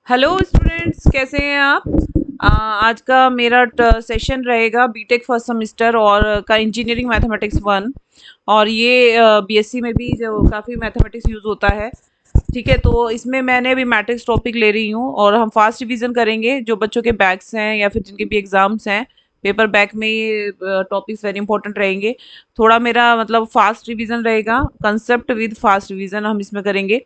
Hello students, कैसे हैं आप? आज का मेरा सेशन रहेगा बीटेक फर्स्ट सेमेस्टर और का इंजीनियरिंग मैथमेटिक्स 1। और ये बीएससी में भी जो काफ़ी मैथमेटिक्स यूज़ होता है। ठीक है, तो इसमें मैंने अभी मैट्रिक्स टॉपिक ले रही हूँ और हम फास्ट रिवीजन करेंगे। जो बच्चों के बैक्स हैं या फिर जिनके भी एग्जाम्स हैं, पेपर बैक में ये टॉपिक्स वेरी इंपॉर्टेंट रहेंगे। थोड़ा मेरा मतलब फास्ट रिवीजन रहेगा, कंसेप्ट विद फास्ट रिवीजन हम इसमें करेंगे।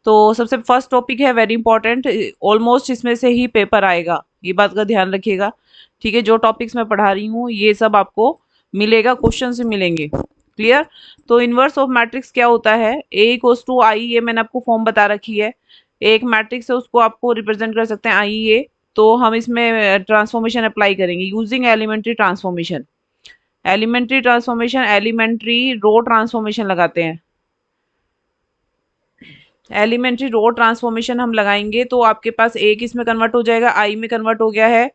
तो सबसे फर्स्ट टॉपिक है वेरी इंपॉर्टेंट, ऑलमोस्ट इसमें से ही पेपर आएगा, ये बात का ध्यान रखिएगा। ठीक है, जो टॉपिक्स मैं पढ़ा रही हूँ ये सब आपको मिलेगा, क्वेश्चन से मिलेंगे। क्लियर? तो इनवर्स ऑफ मैट्रिक्स क्या होता है? ए इक्वल्स टू आई, ये मैंने आपको फॉर्म बता रखी है। एक मैट्रिक्स है उसको आपको रिप्रेजेंट कर सकते हैं आई ए। तो हम इसमें ट्रांसफॉर्मेशन अप्लाई करेंगे using elementary transformation. Elementary transformation, elementary row transformation लगाते हैं। एलिमेंट्री रो ट्रांसफॉर्मेशन हम लगाएंगे तो आपके पास ए किस में कन्वर्ट हो जाएगा? आई में कन्वर्ट हो गया है।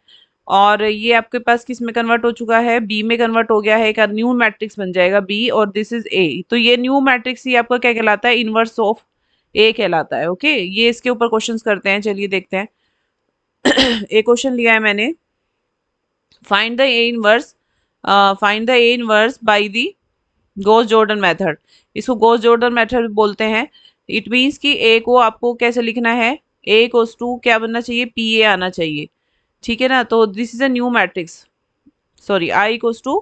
और ये आपके पास किस में कन्वर्ट हो चुका है? बी में कन्वर्ट हो गया है। एक न्यू मैट्रिक्स बन जाएगा बी और दिस इज ए। तो ये न्यू मैट्रिक्स ही आपका क्या कहलाता है? इनवर्स ऑफ ए कहलाता है। ओके, ये इसके ऊपर क्वेश्चंस करते हैं, चलिए देखते हैं। एक क्वेश्चन लिया है मैंने, find the A inverse, find the A inverse by the Gauss Jordan method. इसको गॉस जॉर्डन मेथड बोलते हैं। इट मीन्स कि ए को आपको कैसे लिखना है? ए कोस टू क्या बनना चाहिए? पी ए आना चाहिए। ठीक है ना? तो this is a new matrix, sorry I equals to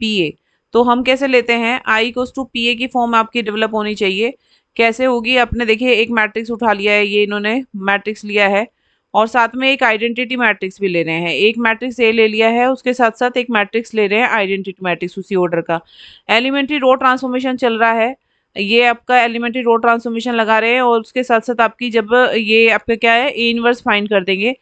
P A. तो हम कैसे लेते हैं? I equals to P A की फॉर्म आपकी डेवलप होनी चाहिए। कैसे होगी? आपने देखिए एक मैट्रिक्स उठा लिया है, ये इन्होंने मैट्रिक्स लिया है और साथ में एक आइडेंटिटी मैट्रिक्स भी ले रहे हैं। एक मैट्रिक्स ए ले लिया है, उसके साथ साथ एक मैट्रिक्स ले रहे हैं आइडेंटिटी मैट्रिक्स उसी ऑर्डर का। एलिमेंट्री रो ट्रांसफॉर्मेशन चल रहा है, ये आपका एलिमेंट्री रो ट्रांसफॉर्मेशन लगा रहे हैं और उसके साथ साथ आपकी जब ये आपका क्या है, ए इनवर्स फाइंड कर देंगे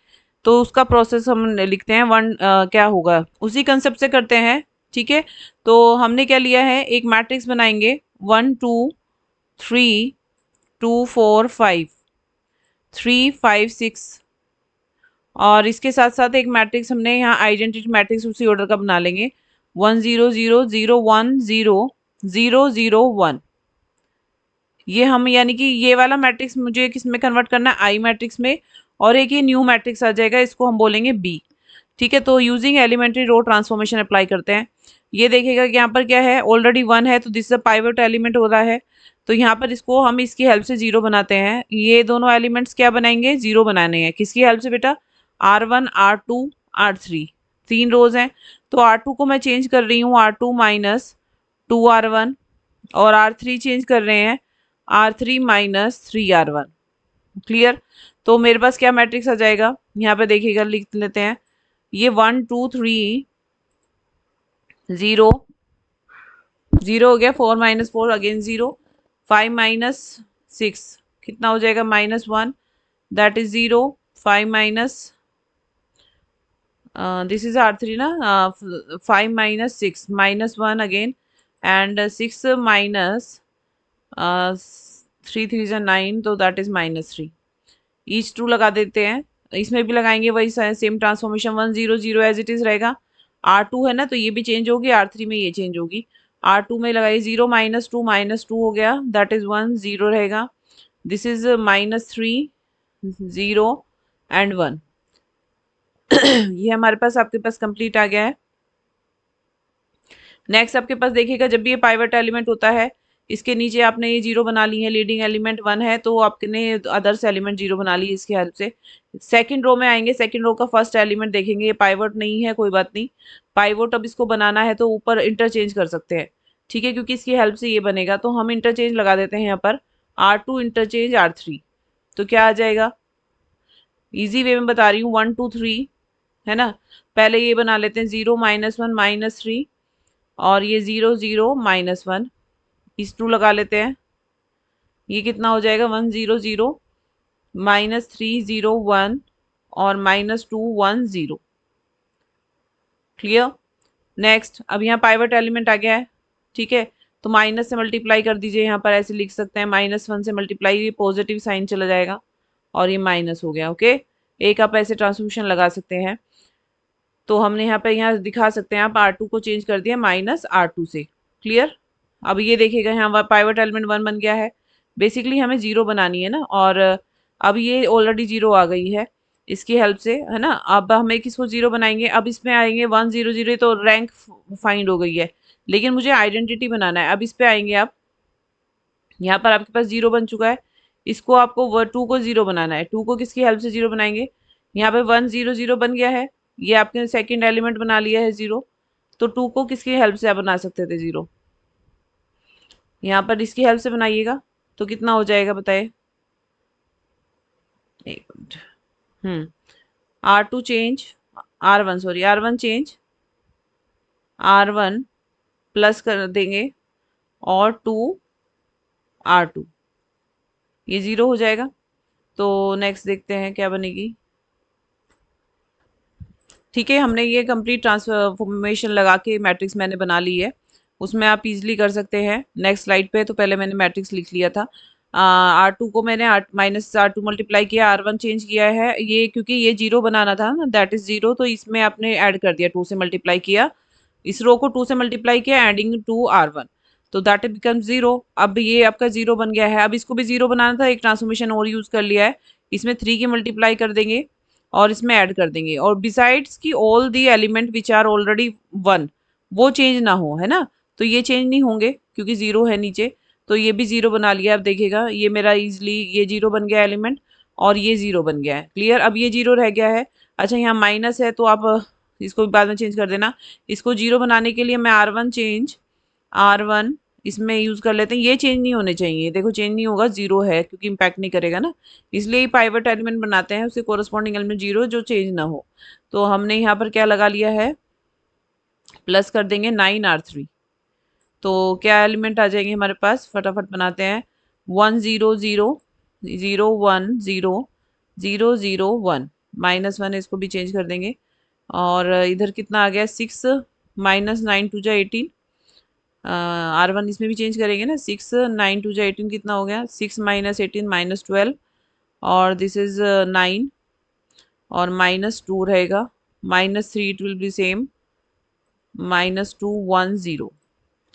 तो उसका प्रोसेस हम लिखते हैं वन, क्या होगा उसी कंसेप्ट से करते हैं। ठीक है, तो हमने क्या लिया है? एक मैट्रिक्स बनाएंगे, 1 2 3 2 4 5, 3 5 6। और इसके साथ साथ एक मैट्रिक्स हमने यहाँ आइडेंटिटी मैट्रिक्स उसी ऑर्डर का बना लेंगे, 1 0 0 0 1 0 0 0 1। ये हम यानी कि ये वाला मैट्रिक्स मुझे किस में कन्वर्ट करना है? आई मैट्रिक्स में। और एक ये न्यू मैट्रिक्स आ जाएगा, इसको हम बोलेंगे बी। ठीक है, तो using elementary row transformation apply करते हैं। ये देखिएगा कि यहाँ पर क्या है, ऑलरेडी 1 है तो this is a pivot element हो रहा है। तो यहाँ पर इसको हम इसकी हेल्प से 0 बनाते हैं। ये दोनों एलिमेंट्स क्या बनाएंगे? 0 बनाने हैं। किसकी हेल्प से बेटा? R1 R2 R3, 3 रोज हैं। तो R2 को मैं चेंज कर रही हूँ R2 माइनस 2R1 और R3 चेंज कर रहे हैं R3 माइनस 3R1। क्लियर? तो मेरे पास क्या मैट्रिक्स आ जाएगा? यहाँ पे देखिएगा, लिख लेते हैं। ये 1 2 3 0 0 हो गया, 4 - 4 अगेन 0, 5 - 6 कितना हो जाएगा? -1, that is 0। 5 minus, this is R3 ना, 5 - 6 -1 अगेन एंड 6 माइनस 3 3 9, तो दैट इज -3। ईच टू लगा देते हैं, इसमें भी लगाएंगे वही same transformation, 1 0 0 as it is रहेगा। R2 है ना, तो ये भी चेंज होगी, R3 में ये चेंज होगी। R2 में लगाइए 0 -2 हो गया, दैट इज 1 0 रहेगा। This is -3 0 and 1। ये हमारे पास आपके पास कंप्लीट आ गया है। नेक्स्ट आपके पास देखिएगा, जब भी ये पाइवट एलिमेंट होता है इसके नीचे आपने ये 0 बना ली है, लीडिंग एलिमेंट 1 है तो आपने अदर्स एलिमेंट 0 बना ली इसकी हेल्प से। सेकंड रो में आएंगे, सेकंड रो का फर्स्ट एलिमेंट देखेंगे, ये पाइवट नहीं है, कोई बात नहीं। पाइवट अब इसको बनाना है तो ऊपर इंटरचेंज कर सकते हैं। ठीक है, क्योंकि इसकी हेल्प से ये बनेगा तो हम इंटरचेंज लगा देते हैं यहाँ पर, R2 इंटरचेंज R3। तो क्या आ जाएगा? इजी वे में बता रही हूँ, 1 2 3 है ना। पहले ये बना लेते हैं 0 -1 -3 और ये 0 0 -1, इस 2 लगा लेते हैं। ये कितना हो जाएगा? 1 0 0 -3 0 1 और -2 1 0। क्लियर? नेक्स्ट, अब यहाँ पाइवट एलिमेंट आ गया है। ठीक है, तो माइनस से मल्टीप्लाई कर दीजिए, यहाँ पर ऐसे लिख सकते हैं, -1 से मल्टीप्लाई, ये पॉजिटिव साइन चला जाएगा और ये माइनस हो गया। ओके, एक आप ऐसे ट्रांसफॉर्मेशन लगा सकते हैं। तो हमने यहाँ पे यहाँ दिखा सकते हैं, आप R2 को चेंज कर दिया -R2 से। क्लियर? अब ये देखिएगा, यहाँ पाइवट एलिमेंट 1 बन गया है। बेसिकली हमें 0 बनानी है ना, और अब ये ऑलरेडी 0 आ गई है। इसकी हेल्प से, है ना। अब हमें किसको जीरो बनाएंगे, अब इसमें आएंगे 1 0 0, तो रैंक फाइंड हो गई है, लेकिन मुझे आइडेंटिटी बनाना है। अब इस पे आएंगे आप, यहाँ पर आपके पास जीरो बन चुका है, इसको आपको 2 को जीरो बनाना है। 2 को किसकी हेल्प से जीरो बनाएंगे, यहाँ पे 1 0 0 बन गया है, ये आपने सेकंड एलिमेंट बना लिया है जीरो। तो 2 को किसकी हेल्प से आप बना सकते थे जीरो, यहाँ पर इसकी हेल्प से बनाइएगा, तो कितना हो जाएगा बताइए। एक minute. R2 change, R1 sorry, R1 change, R1 plus कर देंगे और 2 R2, ये जीरो हो जाएगा। तो नेक्स्ट देखते हैं क्या बनेगी। ठीक है, हमने ये कंप्लीट ट्रांसफॉर्मेशन लगा के मैट्रिक्स मैंने बना ली है, उसमें आप इजीली कर सकते हैं। नेक्स्ट स्लाइड पे तो पहले मैंने मैट्रिक्स लिख लिया था। R2 को मैंने -R2 मल्टीप्लाई किया, R1 चेंज किया है, ये क्योंकि ये जीरो बनाना था ना, दैट इज जीरो, तो इसमें आपने ऐड कर दिया, 2 से मल्टीप्लाई किया, इस रो को 2 से मल्टीप्लाई किया, एडिंग टू R1, तो दैट बिकम जीरो। अब ये आपका जीरो बन गया है। अब इसको भी जीरो बनाना था, एक ट्रांसफॉर्मेशन और यूज कर लिया है, इसमें 3 की मल्टीप्लाई कर देंगे और इसमें ऐड कर देंगे, और बिसाइड्स की all the element which are already one, वो चेंज ना हो, है ना। तो ये चेंज नहीं होंगे क्योंकि जीरो है नीचे, तो ये भी जीरो बना लिया। अब देखिएगा ये मेरा इजिली ये जीरो बन गया एलिमेंट, और ये जीरो बन गया है। क्लियर, अब ये जीरो रह गया है। अच्छा, यहाँ माइनस है तो आप इसको भी बाद में चेंज कर देना। इसको जीरो बनाने के लिए मैं R1 चेंज, R1 इसमें यूज कर लेते हैं, ये चेंज नहीं होने चाहिए, देखो चेंज नहीं होगा, जीरो है क्योंकि इम्पैक्ट नहीं करेगा ना, इसलिए पाइवट एलिमेंट बनाते हैं, उसके कोरस्पॉन्डिंग एलिमेंट जीरो जो चेंज ना हो। तो हमने यहाँ पर क्या लगा लिया है, प्लस कर देंगे 9R3, तो क्या एलिमेंट आ जाएंगे हमारे पास, फटाफट बनाते हैं। 1 0 0 0 1 0 0 0 1, -1 इसको भी चेंज कर देंगे। और इधर कितना आ गया, 6 -9 2 जा 18, R1 इसमें भी चेंज करेंगे ना, 6 9 2 जा 18 कितना हो गया, 6 -18 -12, और दिस इज 9, और -2 रहेगा, -3 it will be same, -2 1 0।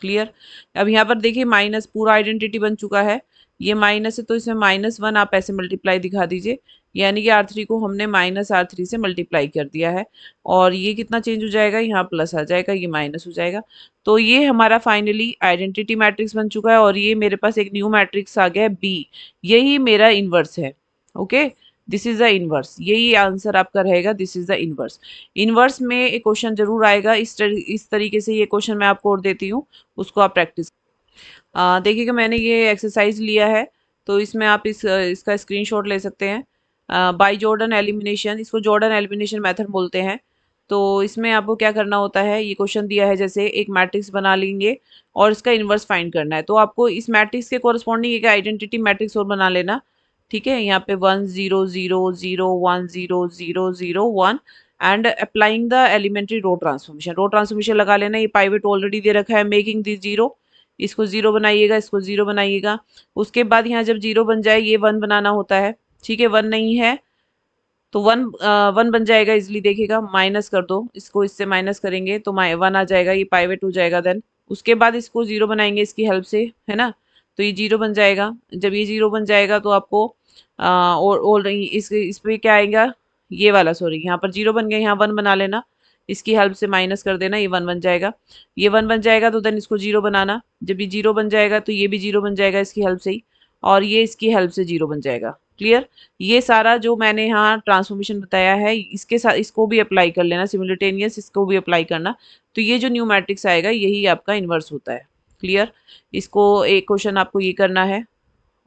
Clear, अब यहाँ पर देखिए माइनस पूरा आइडेंटिटी बन चुका है, ये माइनस है तो इसमें -1 आप ऐसे मल्टीप्लाई दिखा दीजिए, यानी कि R3 को हमने -R3 से मल्टीप्लाई कर दिया है, और ये कितना चेंज हो जाएगा, यहाँ प्लस आ जाएगा, ये माइनस हो जाएगा। तो ये हमारा फाइनली आइडेंटिटी मैट्रिक्स बन चुका है, और ये मेरे पास एक न्यू मैट्रिक्स आ गया है B, यही मेरा इनवर्स है। Okay, this is the inverse, यही आंसर आपका रहेगा, this is the inverse. Inverse में एक क्वेश्चन जरूर आएगा, इस तरीके से ये क्वेश्चन मैं आपको और देती हूँ, उसको आप प्रैक्टिस। देखिएगा मैंने ये एक्सरसाइज लिया है, तो इसमें आप इसका स्क्रीनशॉट ले सकते हैं। बाय जॉर्डन एलिमिनेशन, इसको जॉर्डन एलिमिनेशन मेथड बोलते हैं। तो इसमें आपको क्या करना होता है, ये क्वेश्चन दिया है जैसे एक मैट्रिक्स बना लेंगे और इसका इन्वर्स फाइंड करना है, तो आपको इस मैट्रिक्स के कोरस्पॉन्डिंग एक आइडेंटिटी मैट्रिक्स और बना लेना। ठीक है, यहाँ पे 1 0 0 0 1 0 0 0 1, and applying the elementary row transformation, row transformation लगा लेना। ये पाइवेट ऑलरेडी दे रखा है, मेकिंग दिस जीरो, इसको जीरो बनाइएगा, इसको जीरो बनाइएगा। उसके बाद यहाँ जब जीरो बन जाए ये 1 बनाना होता है। ठीक है, 1 नहीं है तो 1 बन जाएगा इजिली, देखिएगा माइनस कर दो, इसको इससे माइनस करेंगे तो 1 आ जाएगा, ये पाइवेट हो जाएगा। देन उसके बाद इसको जीरो बनाएंगे इसकी हेल्प से, है ना, तो ये जीरो बन जाएगा। जब ये जीरो बन जाएगा तो आपको और इस पे क्या आएगा, ये वाला, सॉरी यहाँ पर जीरो बन गया, यहाँ 1 बना लेना, इसकी हेल्प से माइनस कर देना, ये 1 बन जाएगा। ये 1 बन जाएगा तो देन इसको जीरो बनाना, जब ये जीरो बन जाएगा तो ये भी जीरो बन जाएगा इसकी हेल्प से ही, और ये इसकी हेल्प से जीरो बन जाएगा। क्लियर, ये सारा जो मैंने यहाँ ट्रांसफॉर्मेशन बताया है इसके साथ इसको भी अप्लाई कर लेना सिमुलेटेनियस, इसको भी अप्लाई करना, तो ये जो न्यू मैट्रिक्स आएगा यही आपका इन्वर्स होता है। क्लियर, इसको एक क्वेश्चन आपको ये करना है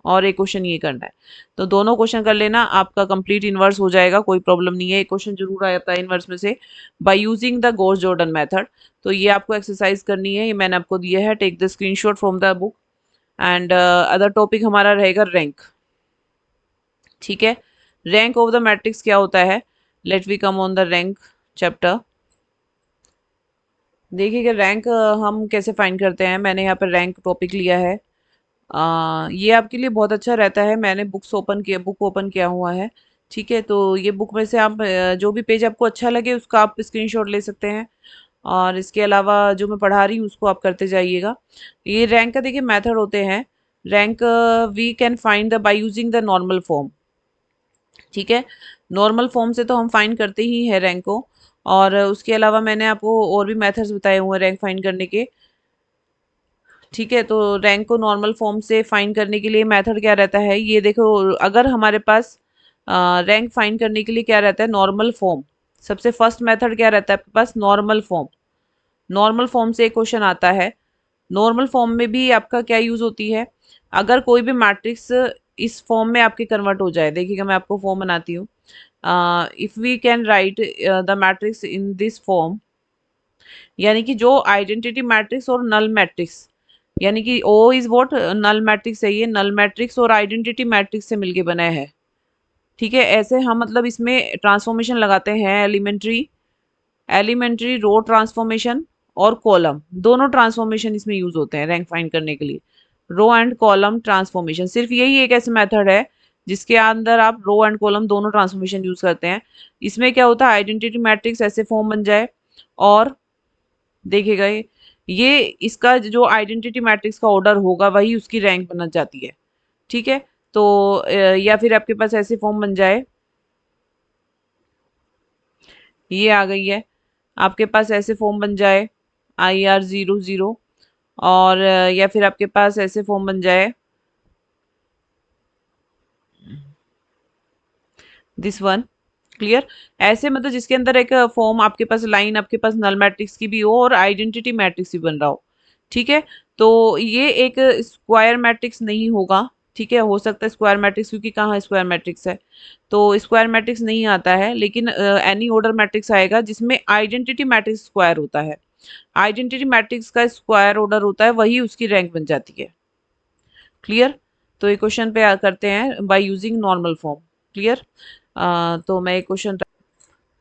और एक क्वेश्चन ये करना है, तो दोनों क्वेश्चन कर लेना, आपका कंप्लीट इन्वर्स हो जाएगा, कोई प्रॉब्लम नहीं है। एक क्वेश्चन जरूर आ जाता है इन्वर्स में से, bye using the Gauss Jordan method. तो ये आपको एक्सरसाइज करनी है, ये मैंने आपको दिया है, take the screenshot from the book. And other topic हमारा रहेगा रैंक। ठीक है, रैंक ऑफ द मैट्रिक्स क्या होता है, let we come on the rank chapter. देखिएगा रैंक हम कैसे फाइंड करते हैं, मैंने यहाँ पर रैंक टॉपिक लिया है। ये आपके लिए बहुत अच्छा रहता है, मैंने बुक ओपन किया हुआ है। ठीक है, तो ये बुक में से आप जो भी पेज आपको अच्छा लगे उसका आप स्क्रीनशॉट ले सकते हैं, और इसके अलावा जो मैं पढ़ा रही हूँ उसको आप करते जाइएगा। ये रैंक का देखिए मेथड होते हैं। Rank we can find the by using the normal form. ठीक है, नॉर्मल फॉर्म से तो हम फाइंड करते ही है रैंक को, और उसके अलावा मैंने आपको और भी मेथड्स बताए हुए हैं रैंक फाइंड करने के। ठीक है, तो रैंक को नॉर्मल फॉर्म से फाइंड करने के लिए मेथड क्या रहता है, ये देखो, अगर हमारे पास रैंक फाइंड करने के लिए क्या रहता है, नॉर्मल फॉर्म। सबसे फर्स्ट मेथड क्या रहता है आपके पास, नॉर्मल फॉर्म। नॉर्मल फॉर्म से एक क्वेश्चन आता है। नॉर्मल फॉर्म में भी आपका क्या यूज होती है, अगर कोई भी मैट्रिक्स इस फॉर्म में आपके कन्वर्ट हो जाए, देखिएगा मैं आपको फॉर्म बनाती हूँ। If we can write the matrix in this form, यानी कि जो आइडेंटिटी मैट्रिक्स और नल मैट्रिक्स, यानी कि O is what, null matrix है ये, नल मैट्रिक्स और आइडेंटिटी मैट्रिक्स से मिलके बना है। ठीक है, ऐसे हम मतलब इसमें ट्रांसफॉर्मेशन लगाते हैं, एलिमेंट्री एलिमेंट्री रो ट्रांसफॉर्मेशन और कॉलम, दोनों ट्रांसफॉर्मेशन इसमें यूज होते हैं रैंक फाइंड करने के लिए। रो एंड कॉलम ट्रांसफॉर्मेशन, सिर्फ यही एक ऐसे मेथड है जिसके अंदर आप रो एंड कॉलम दोनों ट्रांसफॉर्मेशन यूज करते हैं। इसमें क्या होता है, आइडेंटिटी मैट्रिक्स ऐसे फॉर्म बन जाए, और देखिएगा ये इसका जो आइडेंटिटी मैट्रिक्स का ऑर्डर होगा वही उसकी रैंक बन जाती है। ठीक है, तो या फिर आपके पास ऐसे फॉर्म बन जाए, ये आ गई है, आपके पास ऐसे फॉर्म बन जाए IR00, और या फिर आपके पास ऐसे फॉर्म बन जाए दिस वन। क्लियर, ऐसे मतलब जिसके अंदर एक फॉर्म आपके पास, लाइन आपके पास नल मैट्रिक्स की भी हो और आइडेंटिटी मैट्रिक्स भी बन रहा हो। ठीक है, तो ये एक स्क्वायर मैट्रिक्स नहीं होगा। ठीक है, हो सकता है स्क्वायर मैट्रिक्स, क्योंकि कहाँ स्क्वायर मैट्रिक्स है, तो स्क्वायर मैट्रिक्स नहीं आता है, लेकिन एनी ऑर्डर मैट्रिक्स आएगा जिसमें आइडेंटिटी मैट्रिक्स स्क्वायर होता है। आइडेंटिटी मैट्रिक्स का स्क्वायर ऑर्डर होता है, वही उसकी रैंक बन जाती है। क्लियर, तो ये क्वेश्चन पे करते हैं by using normal form. Clear, तो मैं एक क्वेश्चन,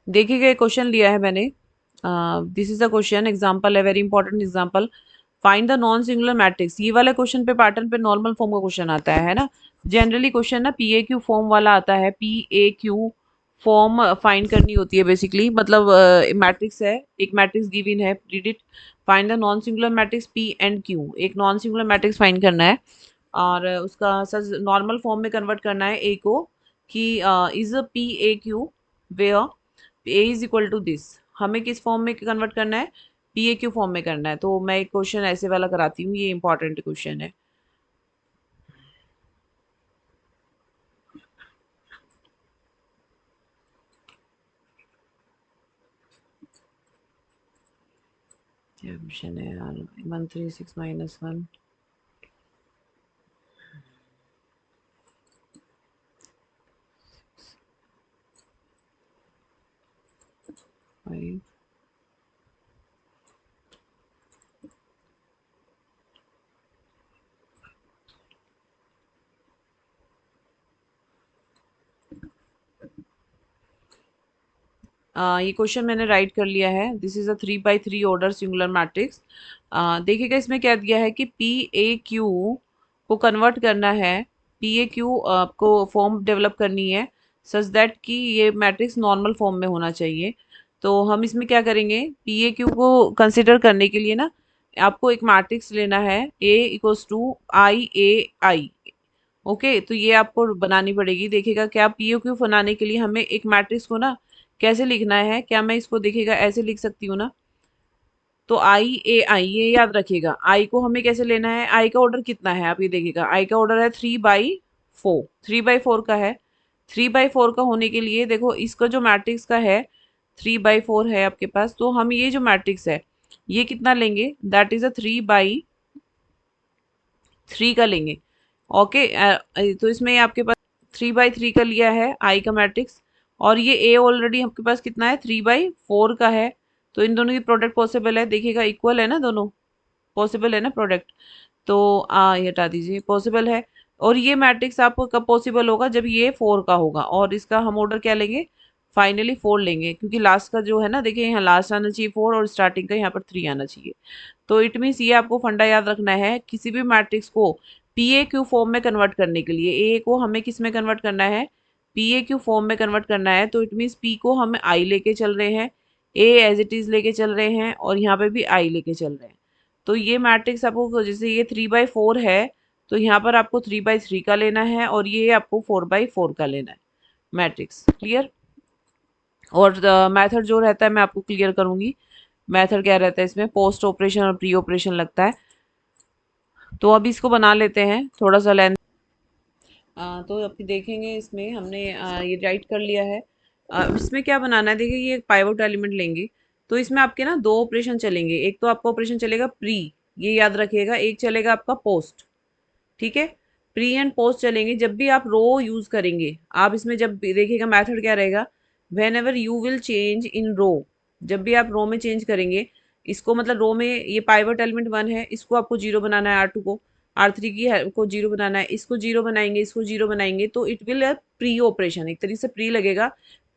देखिएगा एक क्वेश्चन लिया है मैंने, this is a question example है, very important example. Find the non singular matrix, ये वाले क्वेश्चन पे पैटर्न पे नॉर्मल फॉर्म का क्वेश्चन आता है ना। जनरली क्वेश्चन ना PAQ फॉर्म वाला आता है, PAQ फॉर्म फाइंड करनी होती है बेसिकली, मतलब मैट्रिक्स है, एक मैट्रिक्स गिवन है, read it, find the non singular matrix P and Q, एक नॉन सिंगुलर मैट्रिक्स फाइंड करना है, और उसका सच नॉर्मल फॉर्म में कन्वर्ट करना है ए को, कि is PAQ where A is equal to this, हमें किस फॉर्म में कन्वर्ट करना है, PAQ फॉर्म में करना है। तो मैं एक क्वेश्चन ऐसे वाला कराती हूँ, ये इंपॉर्टेंट क्वेश्चन है। क्या क्वेश्चन है यार, 136 - 1, 5। ये क्वेश्चन मैंने राइट कर लिया है, this is a 3 by 3 order singular matrix. देखिएगा इसमें क्या दिया है कि PAQ को कन्वर्ट करना है, PAQ आपको फॉर्म डेवलप करनी है सच दैट कि ये मैट्रिक्स नॉर्मल फॉर्म में होना चाहिए। तो हम इसमें क्या करेंगे, PAQ को कंसिडर करने के लिए ना, आपको एक मैट्रिक्स लेना है, A = IAI। ओके, तो ये आपको बनानी पड़ेगी। देखिएगा क्या, PAQ बनाने के लिए हमें एक मैट्रिक्स को ना कैसे लिखना है, क्या मैं इसको देखिएगा ऐसे लिख सकती हूँ ना, तो IAI, ये याद रखिएगा, आई को हमें कैसे लेना है, आई का ऑर्डर कितना है, आप ये देखिएगा, आई का ऑर्डर है 3/4, 3/4 का है। 3/4 का होने के लिए देखो, इसका जो मैट्रिक्स का है 3/4 है आपके पास, तो हम ये जो मैट्रिक्स है ये कितना लेंगे, दैट इज अ 3/3 का लेंगे। ओके, तो इसमें आपके पास 3/3 का लिया है आई का मैट्रिक्स, और ये ए ऑलरेडी आपके पास कितना है, 3/4 का है। तो इन दोनों की प्रोडक्ट पॉसिबल है, देखिएगा इक्वल है ना, दोनों पॉसिबल है ना प्रोडक्ट, तो ये हटा दीजिए, पॉसिबल है। और ये मैट्रिक्स आपको कब पॉसिबल होगा, जब ये 4 का होगा, और इसका हम ऑर्डर क्या लेंगे, फाइनली 4 लेंगे, क्योंकि लास्ट का जो है ना, देखिए यहाँ लास्ट आना चाहिए 4 और स्टार्टिंग का यहाँ पर 3 आना चाहिए। तो इट मीन्स ये आपको फंडा याद रखना है, किसी भी मैट्रिक्स को PAQ फॉर्म में कन्वर्ट करने के लिए, ए को हमें किस में कन्वर्ट करना है, PAQ फॉर्म में कन्वर्ट करना है, तो इट मीन्स P को हम आई लेके चल रहे हैं, ए एज इट इज लेके चल रहे हैं, और यहाँ पे भी आई लेके चल रहे हैं। तो ये मैट्रिक्स आपको, जैसे ये 3/4 है, तो यहाँ पर आपको 3/3 का लेना है, और ये आपको 4/4 का लेना है। मैट्रिक्स। क्लियर? और मेथड जो रहता है मैं आपको क्लियर करूंगी। मेथड क्या रहता है इसमें, पोस्ट ऑपरेशन और प्री ऑपरेशन लगता है। तो अभी इसको बना लेते हैं, थोड़ा सा लेंथ। तो अभी देखेंगे इसमें हमने ये राइट कर लिया है। इसमें क्या बनाना है, देखिए ये एक पाइवोट एलिमेंट लेंगे, तो इसमें आपके ना दो ऑपरेशन चलेंगे। एक तो आपका ऑपरेशन चलेगा प्री, ये याद रखिएगा, एक चलेगा आपका पोस्ट। ठीक है, प्री एंड पोस्ट चलेंगे जब भी आप रो यूज करेंगे। आप इसमें जब भी देखिएगा मैथड क्या रहेगा, whenever you will change in row, जब भी आप रो में चेंज करेंगे, इसको मतलब रो में ये पाइवट एलिमेंट 1 है, इसको आपको जीरो बनाना है, R2 को, R3 को जीरो बनाना है, इसको जीरो बनाएंगे, इसको जीरो बनाएंगे, तो इट विल प्री ऑपरेशन, एक तरीके से प्री लगेगा।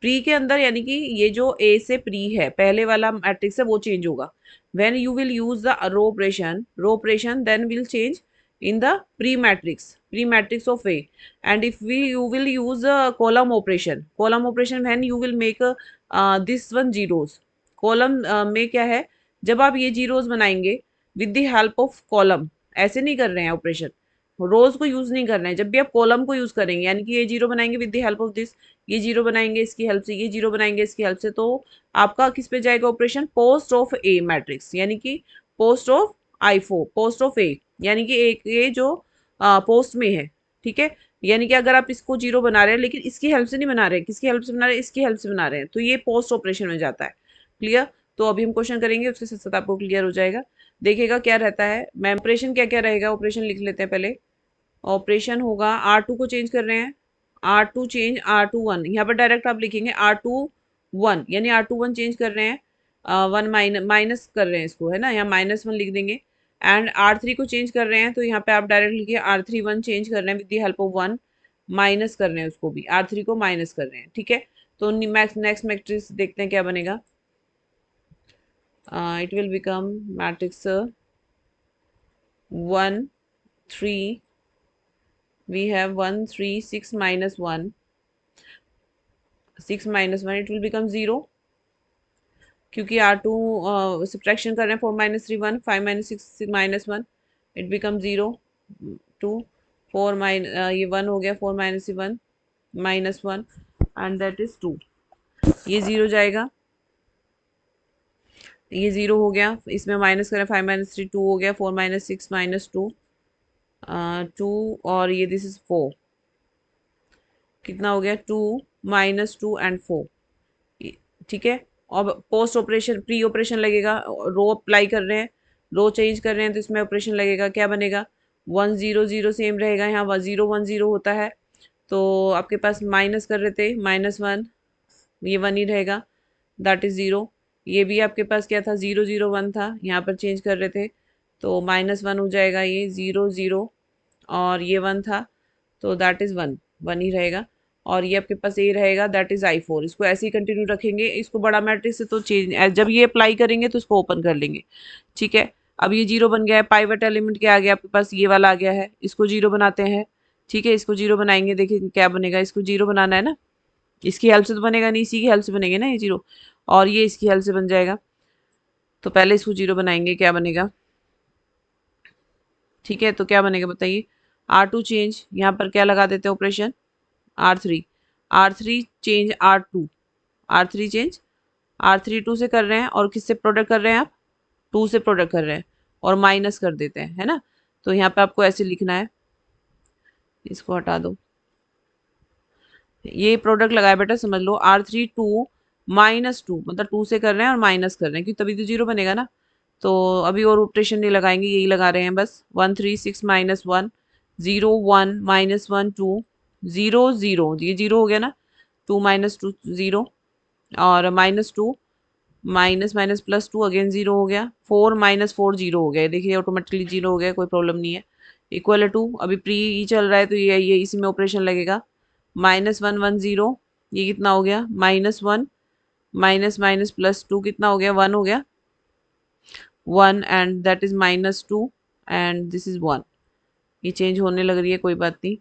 प्री के अंदर यानी कि ये जो ए से प्री है, पहले वाला मैट्रिक्स है, वो चेंज होगा। When you will use the row operation then will change in the pre-matrix of A. And if you will use a column operation when you will make this one zeros, column में क्या है, जब आप ये zeros बनाएंगे with the help of column, ऐसे नहीं कर रहे हैं ऑपरेशन, रोज को यूज नहीं करना है, जब भी आप कॉलम को यूज करेंगे, यानी कि ये जीरो बनाएंगे with the help of this, ये जीरो बनाएंगे इसकी हेल्प से, ये जीरो बनाएंगे इसकी हेल्प से, तो आपका किस पे जाएगा operation, post of A matrix, यानी कि पोस्ट ऑफ पोस्ट ऑफ ए, यानी कि एक ये जो पोस्ट में है। ठीक है, यानी कि अगर आप इसको जीरो बना रहे हैं लेकिन इसकी हेल्प से नहीं बना रहे हैं, किसकी हेल्प से बना रहे हैं, इसकी हेल्प से बना रहे हैं, तो ये पोस्ट ऑपरेशन में जाता है। क्लियर? तो अभी हम क्वेश्चन करेंगे, उसके साथ साथ आपको क्लियर हो जाएगा। देखिएगा क्या रहता है, मैं ऑपरेशन क्या क्या रहेगा, ऑपरेशन लिख लेते हैं पहले। ऑपरेशन होगा R2 को चेंज कर रहे हैं, R2 चेंज R2 1, यहाँ पर डायरेक्ट आप लिखेंगे R2 1, यानी R2 1 चेंज कर रहे हैं, वन माइनस कर रहे हैं इसको, है ना, यहाँ -1 लिख देंगे। एंड R3 को चेंज कर रहे हैं, तो यहाँ पे आप डायरेक्ट लिखिए R3 1 चेंज कर रहे हैं with the help of 1, minus कर रहे हैं उसको भी, R3 को माइनस कर रहे हैं। ठीक है, तो नेक्स्ट मैट्रिक्स देखते हैं क्या बनेगा। It will become matrix 1 3, we have 1 3 6 minus 1, 6 minus 1, it will become 0, क्योंकि R2 सब्ट्रैक्शन कर रहे हैं, 4 minus 3 1, 5 minus 6 6 minus 1, it becomes 0, 2 4 minus ये 1 हो गया, 4 minus 1 minus 1 and that is 2, ये 0 जाएगा, ये 0 हो गया, इसमें माइनस करें, 5 minus 3 2 हो गया, 4 minus 6 minus 2 2, और ये दिस इज 4, कितना हो गया, 2 minus 2 and 4। ठीक है, और पोस्ट ऑपरेशन प्री ऑपरेशन लगेगा, रो अप्लाई कर रहे हैं, रो चेंज कर रहे हैं, तो इसमें ऑपरेशन लगेगा, क्या बनेगा, 1 0 0 सेम रहेगा, यहाँ 0 1 0 होता है, तो आपके पास माइनस कर रहे थे, -1, ये 1 ही रहेगा, दैट इज 0। ये भी आपके पास क्या था, 0 0 1 था, यहाँ पर चेंज कर रहे थे, तो -1 हो जाएगा, ये 0 0, और ये 1 था, तो दैट इज़ 1 1 ही रहेगा, और ये आपके पास ए रहेगा, दैट इज I4। इसको ऐसे ही कंटिन्यू रखेंगे, इसको बड़ा मैट्रिक्स से तो चेंज, जब ये अप्लाई करेंगे तो इसको ओपन कर लेंगे। ठीक है, अब ये 0 बन गया है, पाइवट एलिमेंट क्या आ गया आपके पास, ये वाला आ गया है, इसको 0 बनाते हैं। ठीक है, इसको 0 बनाएंगे, देखिए क्या बनेगा, इसको 0 बनाना है ना, इसकी हेल्प से तो बनेगा नहीं, इसी की हेल्प से बनेगा ना ये 0, और ये इसकी हेल्प से बन जाएगा, तो पहले इसको 0 बनाएंगे, क्या बनेगा। ठीक है, तो क्या बनेगा बताइए, R2 चेंज, यहाँ पर क्या लगा देते हैं operation, R3, R3 change R2, R3 change R3 2 से कर रहे हैं, और किससे प्रोडक्ट कर रहे हैं आप, 2 से प्रोडक्ट कर रहे हैं, और माइनस कर देते हैं, है ना, तो यहाँ पे आपको ऐसे लिखना है, इसको हटा दो, ये प्रोडक्ट लगाया बेटा, समझ लो, R3 2 -2, मतलब 2 से कर रहे हैं और माइनस कर रहे हैं, क्योंकि तभी तो 0 बनेगा ना, तो अभी और ऑपरेशन नहीं लगाएंगे, यही लगा रहे हैं बस, 1 3 6 -1 0 1 -1 2 0 0, ये 0 हो गया ना, 2 -2 0, और -2 माइनस माइनस +2 अगेन 0 हो गया, 4 -4 0 हो गया, देखिए ऑटोमेटिकली 0 हो गया, कोई प्रॉब्लम नहीं है। इक्वल टू, अभी प्री ही चल रहा है, तो ये इसी में ऑपरेशन लगेगा, -1 1 0, ये कितना हो गया, -1 माइनस माइनस +2 कितना हो गया, 1 हो गया, 1 and that is -2 and this is 1, ये चेंज होने लग रही है, कोई बात नहीं,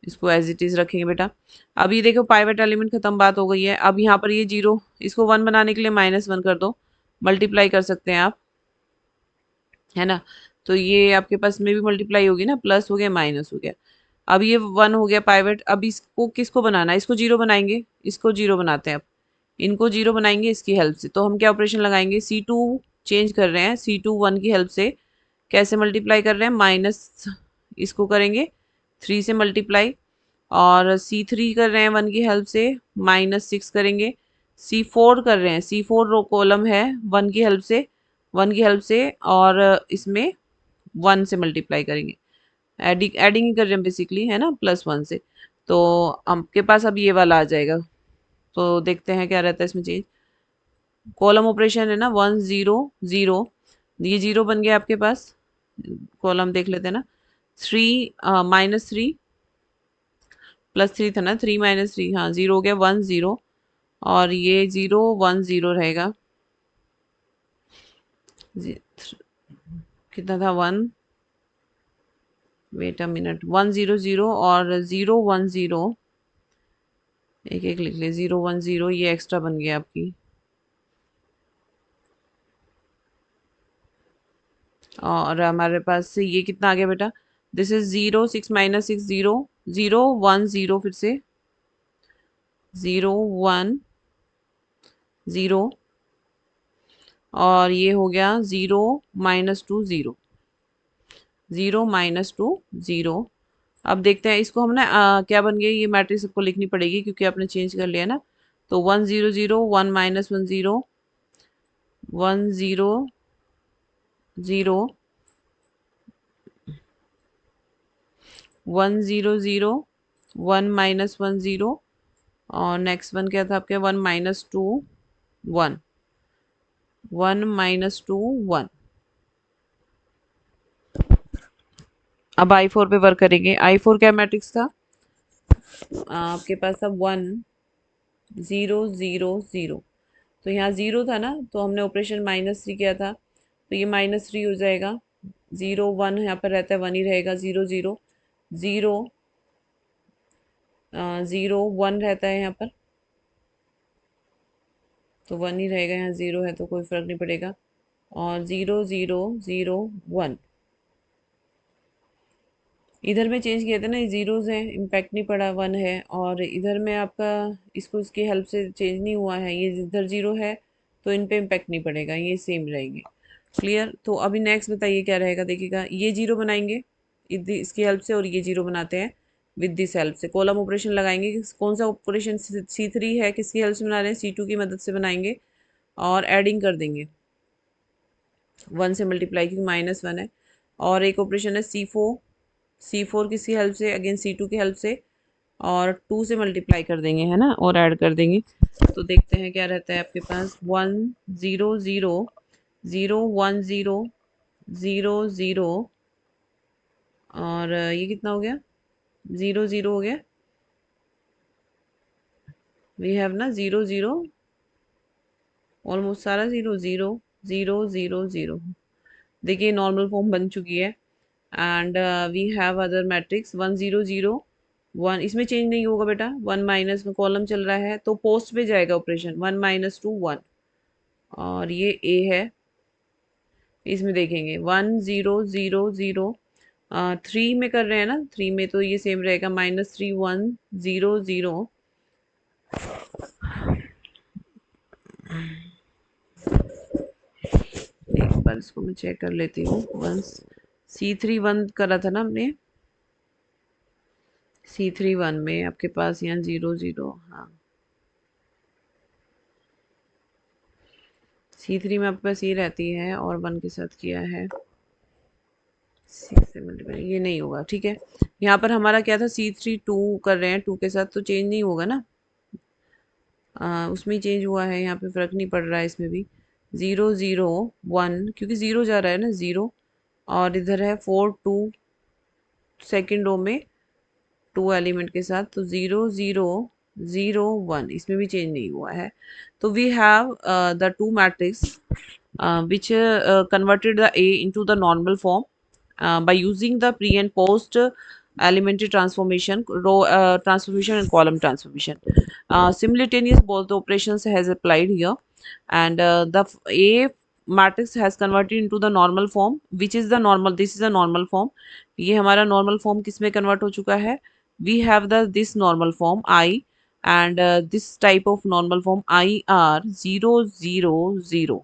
इसको एज इट इज रखेंगे बेटा। अब ये देखो पाइवट एलिमेंट खत्म, बात हो गई है। अब यहाँ पर ये 0, इसको 1 बनाने के लिए -1 कर दो, मल्टीप्लाई कर सकते हैं आप, है ना, तो ये आपके पास में भी मल्टीप्लाई होगी ना, प्लस हो गया माइनस हो गया, अब ये 1 हो गया पाइवट। अब इसको किसको बनाना है, इसको 0 बनाएंगे, इसको 0 बनाते हैं। अब इनको 0 बनाएंगे इसकी हेल्प से। तो हम क्या ऑपरेशन लगाएंगे, C2 चेंज कर रहे हैं, C2 1 की हेल्प से कैसे मल्टीप्लाई कर रहे हैं, माइनस इसको करेंगे 3 से मल्टीप्लाई, और C3 कर रहे हैं 1 की हेल्प से, -6 करेंगे। C4 कर रहे हैं, C4 रो कॉलम है 1 की हेल्प से, 1 की हेल्प से, और इसमें 1 से मल्टीप्लाई करेंगे। एडिंग एडिंग ही कर रहे हैं बेसिकली, है ना, +1 से। तो आपके पास अब ये वाला आ जाएगा। तो देखते हैं क्या रहता है इसमें चेंज। कॉलम ऑपरेशन है ना, 1 0 0, ये 0 बन गया आपके पास। कॉलम देख लेते हैं ना, 3 -3 +3 था ना, 3 -3, हाँ 0 हो गया, 1 0, और ये 0 1 0 रहेगा। कितना था, 1, वेट अ मिनट, 1 0 0 और 0 1 0, एक एक लिख ले, 0 1 0, ये एक्स्ट्रा बन गया आपकी। और हमारे पास से ये कितना आ गया बेटा, दिस इज 0 6 -6 0 0 1 0, फिर से 0 1 0, और ये हो गया 0 -2 0, 0 -2 0। अब देखते हैं इसको, हम ना क्या बन गया, ये मैट्रिक्स सबको लिखनी पड़ेगी क्योंकि आपने चेंज कर लिया ना। तो 1 0 0 1 -1 0 1 0 0 1 0 0 1 -1 0, और नेक्स्ट वन क्या था आपके, 1 -2 1 1 -2 1। अब I4 पे वर्क करेंगे। I4 क्या मैट्रिक्स था आपके पास, था 1 0 0 0। तो यहाँ 0 था ना, तो हमने ऑपरेशन -3 किया था, तो ये -3 हो जाएगा। 0 1 यहाँ पर रहता है, 1 ही रहेगा। 0 0 0 0 1 रहता है यहाँ पर, तो 1 ही रहेगा। यहाँ 0 है तो कोई फर्क नहीं पड़ेगा। और 0 0 0 1, इधर में चेंज किए थे ना, ये जीरोज हैं, इम्पैक्ट नहीं पड़ा, 1 है। और इधर में आपका इसको इसकी हेल्प से चेंज नहीं हुआ है, ये इधर 0 है, तो इन पे इम्पैक्ट नहीं पड़ेगा, ये सेम रहेंगे। क्लियर। तो अभी नेक्स्ट बताइए क्या रहेगा, देखिएगा ये 0 बनाएंगे इसकी हेल्प से, और ये 0 बनाते हैं विद दिस हेल्प से। कॉलम ऑपरेशन लगाएंगे, कौन सा ऑपरेशन, C3 है, किसकी हेल्प से बना रहे हैं, C2 की मदद से बनाएंगे, और एडिंग कर देंगे 1 से मल्टीप्लाई, क्योंकि -1 है। और एक ऑपरेशन है C4 किसी हेल्प से, अगेन C2 की हेल्प से, और 2 से मल्टीप्लाई कर देंगे, है ना, और ऐड कर देंगे। तो देखते हैं क्या रहता है आपके पास, 1 0 0 0 1 0 0 0, और ये कितना हो गया, 0 0 हो गया। वी हैव ना 0 0, ऑलमोस्ट सारा 0 0 0 0 0। देखिए नॉर्मल फॉर्म बन चुकी है। And we have other matrix 1 0 0 1, इसमें चेंज नहीं होगा बेटा, 1 माइनस में कॉलम चल रहा है तो पोस्ट पे जाएगा ऑपरेशन, 1 -2 1। और ये ए है, इसमें देखेंगे 1 0 0 0, 3 में कर रहे हैं ना, 3 में तो ये सेम रहेगा, -3 1 0 0। एक बार इसको मैं चेक कर लेती हूँ। वंस C3 1 करा था ना हमने, C3 1 में आपके पास यहाँ 0 0, हाँ C3 में आपके पास ये रहती है, और 1 के साथ किया है 6 से मल्टीप्लाई, ये नहीं होगा, ठीक है। यहाँ पर हमारा क्या था, C3 2 कर रहे हैं, 2 के साथ तो चेंज नहीं होगा ना, उसमें ही चेंज हुआ है, यहाँ पे फर्क नहीं पड़ रहा है इसमें भी। 0 0 1, क्योंकि 0 जा रहा है ना, 0, और इधर है 4 2 सेकेंड रो में 2 एलिमेंट के साथ, तो 0 0 0 1, इसमें भी चेंज नहीं हुआ है। तो we have the two matrix which converted the A into the normal form by using the pre and post elementary transformation, row transformation and column transformation. Simultaneous both the operations has applied here, and the A matrix has converted into the normal form which is the normal, this is a normal form. ये हमारा normal form किस में convert हो चुका है, we have the this normal form I and this type of normal form I R 0 0 0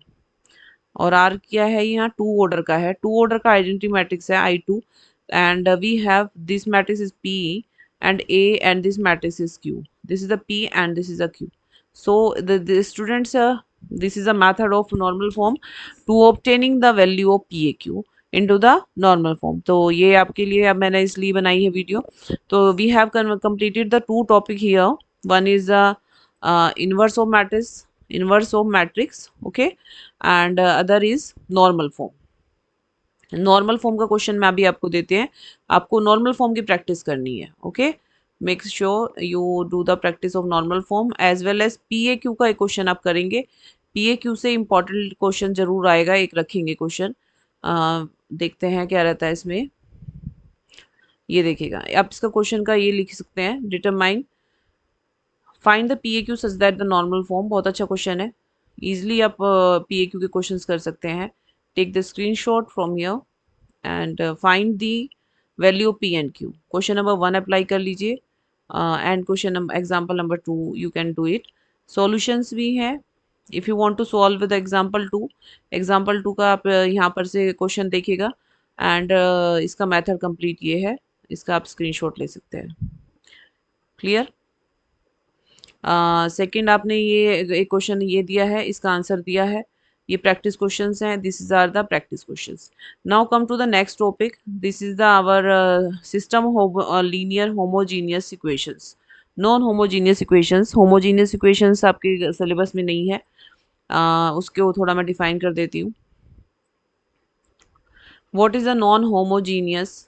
और are क्या है, यहाँ टू ऑर्डर का है, टू ऑर्डर का आइडेंटिटी मैट्रिक्स है I two and we have this matrix is P and A and this matrix is Q. This is the P and this is the Q. So the students, this is a method of normal form to obtaining the value of PAQ into the normal form. तो ये आपके लिए अब मैंने इसलिए बनाई है video. तो we have completed the two topic here. One is the inverse of matrix, okay, and other is normal form. Normal form का क्वेश्चन मैं अभी आपको देते हैं, आपको नॉर्मल फॉर्म की प्रैक्टिस करनी है। Okay, make sure you do the practice of normal form as well as PAQ का एक क्वेश्चन आप करेंगे। PAQ से इंपॉर्टेंट क्वेश्चन जरूर आएगा, एक रखेंगे क्वेश्चन। देखते हैं क्या रहता है इसमें। ये देखिएगा, आप इसका क्वेश्चन का ये लिख सकते हैं, determine find the PAQ such that the normal form. बहुत अच्छा क्वेश्चन है, इजिली आप PAQ के क्वेश्चंस कर सकते हैं। Take the screenshot from here and find the value P and Q। Question number 1 apply कर लीजिए and question number example number 2 you can do it. Solutions भी हैं, if you want to solve with example 2 का आप यहाँ पर से question देखिएगा एंड इसका मेथड कंप्लीट ये है, इसका आप स्क्रीनशॉट ले सकते हैं। क्लियर? सेकंड आपने ये एक क्वेश्चन ये दिया है, इसका आंसर दिया है, ये प्रैक्टिस क्वेश्चंस हैं, this is are the practice questions. Now come to the next topic, this is the our system linear homogeneous equations, non homogeneous equations. Homogeneous equations आपके सिलेबस में नहीं है, उसके वो थोड़ा मैं डिफाइन कर देती हूँ। What is a non homogeneous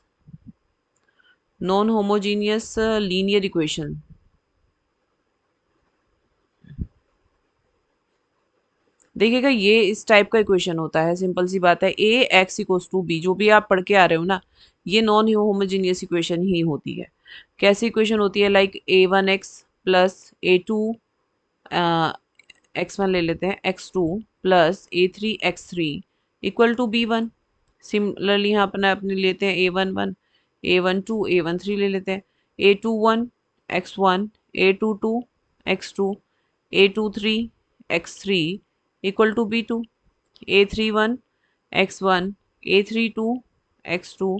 linear equation? देखिएगा, ये इस टाइप का इक्वेशन होता है, सिंपल सी बात है, A x equals to be, जो भी आप पढ़ के आ रहे हो ना, ये नॉन होमोजीनियस इक्वेशन ही होती है। कैसी इक्वेशन होती है? Like A1x plus A2 x1 ले लेते हैं, x2 plus A3 x3 equal to B1। Similarly यहाँ अपने लेते हैं A11 A12 A13 ले लेते हैं, A21 x1 A22 x2 A23 x3 equal to B2, A31 x1 A32 x2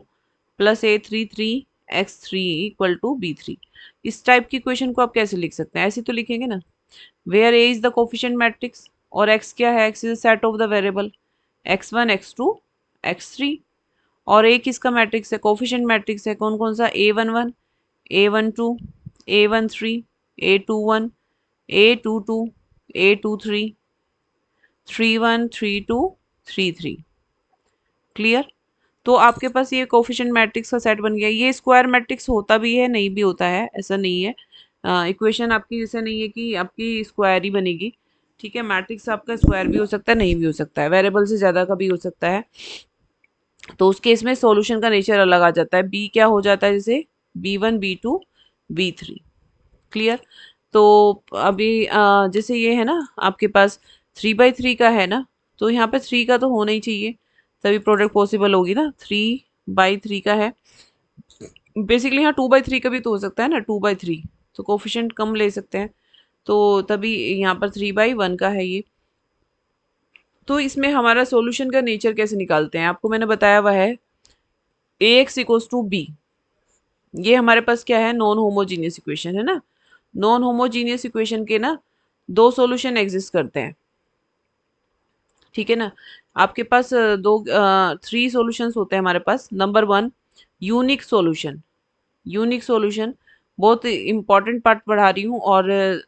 plus A33 x3 equal to B3। इस टाइप की equation को आप कैसे लिख सकते हैं? ऐसे तो लिखेंगे ना, where A is the coefficient matrix और x क्या है? x is the set of the variable x1 x2 x3 और A किसका मैट्रिक्स है? कोफिशिएंट मैट्रिक्स है, कौन कौन सा? A11 A12 A13 A21 A22 A23 3 1 3 2 3 3। Clear? तो आपके पास ये कोफिशिएंट मैट्रिक्स का सेट बन गया। ये स्क्वायर मैट्रिक्स होता भी है, नहीं भी होता है, ऐसा नहीं है। इक्वेशन आपकी जैसे नहीं है कि आपकी स्क्वायर ही बनेगी, ठीक है। मैट्रिक्स आपका स्क्वायर भी हो सकता है, नहीं भी हो सकता है, वेरिएबल से ज़्यादा का भी हो सकता है। तो उस केस में सॉल्यूशन का नेचर अलग आ जाता है। बी क्या हो जाता है? जैसे B1 B2 B3। क्लियर? तो अभी जैसे ये है ना, आपके पास 3/3 का है ना, तो यहाँ पे 3 का तो होना ही चाहिए, तभी प्रोडक्ट पॉसिबल होगी ना। 3/3 का है, बेसिकली यहाँ 2/3 का भी तो हो सकता है ना, 2/3, तो कोफिशिएंट कम ले सकते हैं, तो तभी यहाँ पर 3/1 का है ये। तो इसमें हमारा सॉल्यूशन का नेचर कैसे निकालते हैं, आपको मैंने बताया हुआ है। Ax इक्वल्स टू बी, ये हमारे पास क्या है? नॉन होमोजीनियस इक्वेशन है ना। नॉन होमोजीनियस इक्वेशन के ना दो सॉल्यूशन एग्जिस्ट करते हैं, ठीक है ना। आपके पास दो 3 सॉल्यूशंस होते हैं हमारे पास। Number 1 unique solution. Unique solution बहुत इंपॉर्टेंट पार्ट पढ़ा रही हूँ, और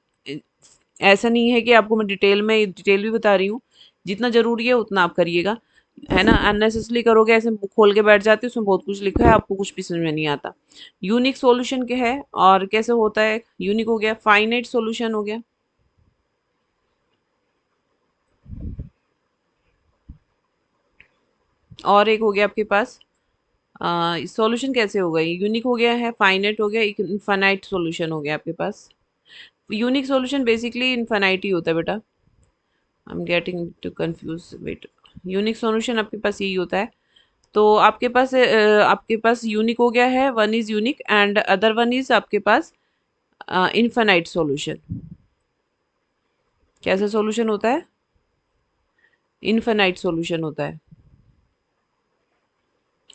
ऐसा नहीं है कि आपको मैं डिटेल भी बता रही हूँ, जितना ज़रूरी है उतना आप करिएगा, है ना। अननेसेसरी करोगे, ऐसे बुक खोल के बैठ जाते, उसमें बहुत कुछ लिखा है, आपको कुछ भी समझ में नहीं आता। यूनिक सॉल्यूशन क्या है और कैसे होता है? यूनिक हो गया, फाइनाइट सॉल्यूशन हो गया, और एक हो गया आपके पास सॉल्यूशन कैसे हो गई? यूनिक हो गया है, फाइनाइट हो गया, एक इनफाइनाइट सॉल्यूशन हो गया आपके पास। यूनिक सॉल्यूशन बेसिकली इनफाइनाइट ही होता है बेटा, I am getting to confuse, wait. Unique solution आपके पास यही होता है। तो आपके पास यूनिक हो गया है, one is unique and other one is आपके पास इनफाइनाइट सॉल्यूशन। कैसा सॉल्यूशन होता है? इनफाइनाइट सॉल्यूशन होता है।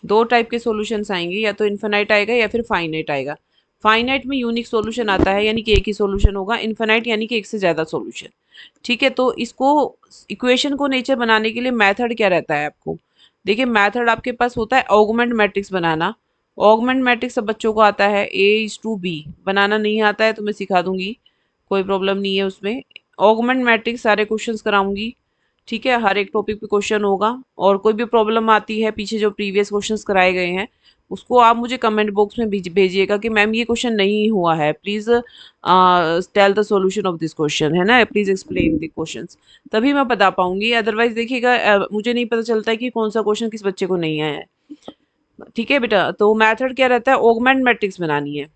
दो टाइप के सॉल्यूशंस आएंगे, या तो इनफाइनाइट आएगा या फिर फाइनाइट आएगा। फाइनाइट में यूनिक सॉल्यूशन आता है, यानी कि एक ही सॉल्यूशन होगा। इनफाइनाइट यानी कि एक से ज़्यादा सॉल्यूशन। ठीक है, तो इसको इक्वेशन को नेचर बनाने के लिए मेथड क्या रहता है आपको? देखिए, मेथड आपके पास होता है ऑगमेंट मैट्रिक्स बनाना। ऑगमेंट मैट्रिक्स सब बच्चों को आता है, A:B बनाना नहीं आता है तो मैं सिखा दूंगी, कोई प्रॉब्लम नहीं है उसमें। ऑगमेंट मैट्रिक्स सारे क्वेश्चंस कराऊंगी। ठीक है, हर एक टॉपिक पे क्वेश्चन होगा, और कोई भी प्रॉब्लम आती है पीछे जो प्रीवियस क्वेश्चंस कराए गए हैं उसको आप मुझे कमेंट बॉक्स में भेजिएगा कि मैम ये क्वेश्चन नहीं हुआ है, please tell the solution of this question, है ना, प्लीज़ एक्सप्लेन द क्वेश्चंस। तभी मैं बता पाऊंगी, अदरवाइज देखिएगा मुझे नहीं पता चलता है कि कौन सा क्वेश्चन किस बच्चे को नहीं आया है। ठीक है बेटा, तो मेथड क्या रहता है? ऑगमेंट मैट्रिक्स बनानी है।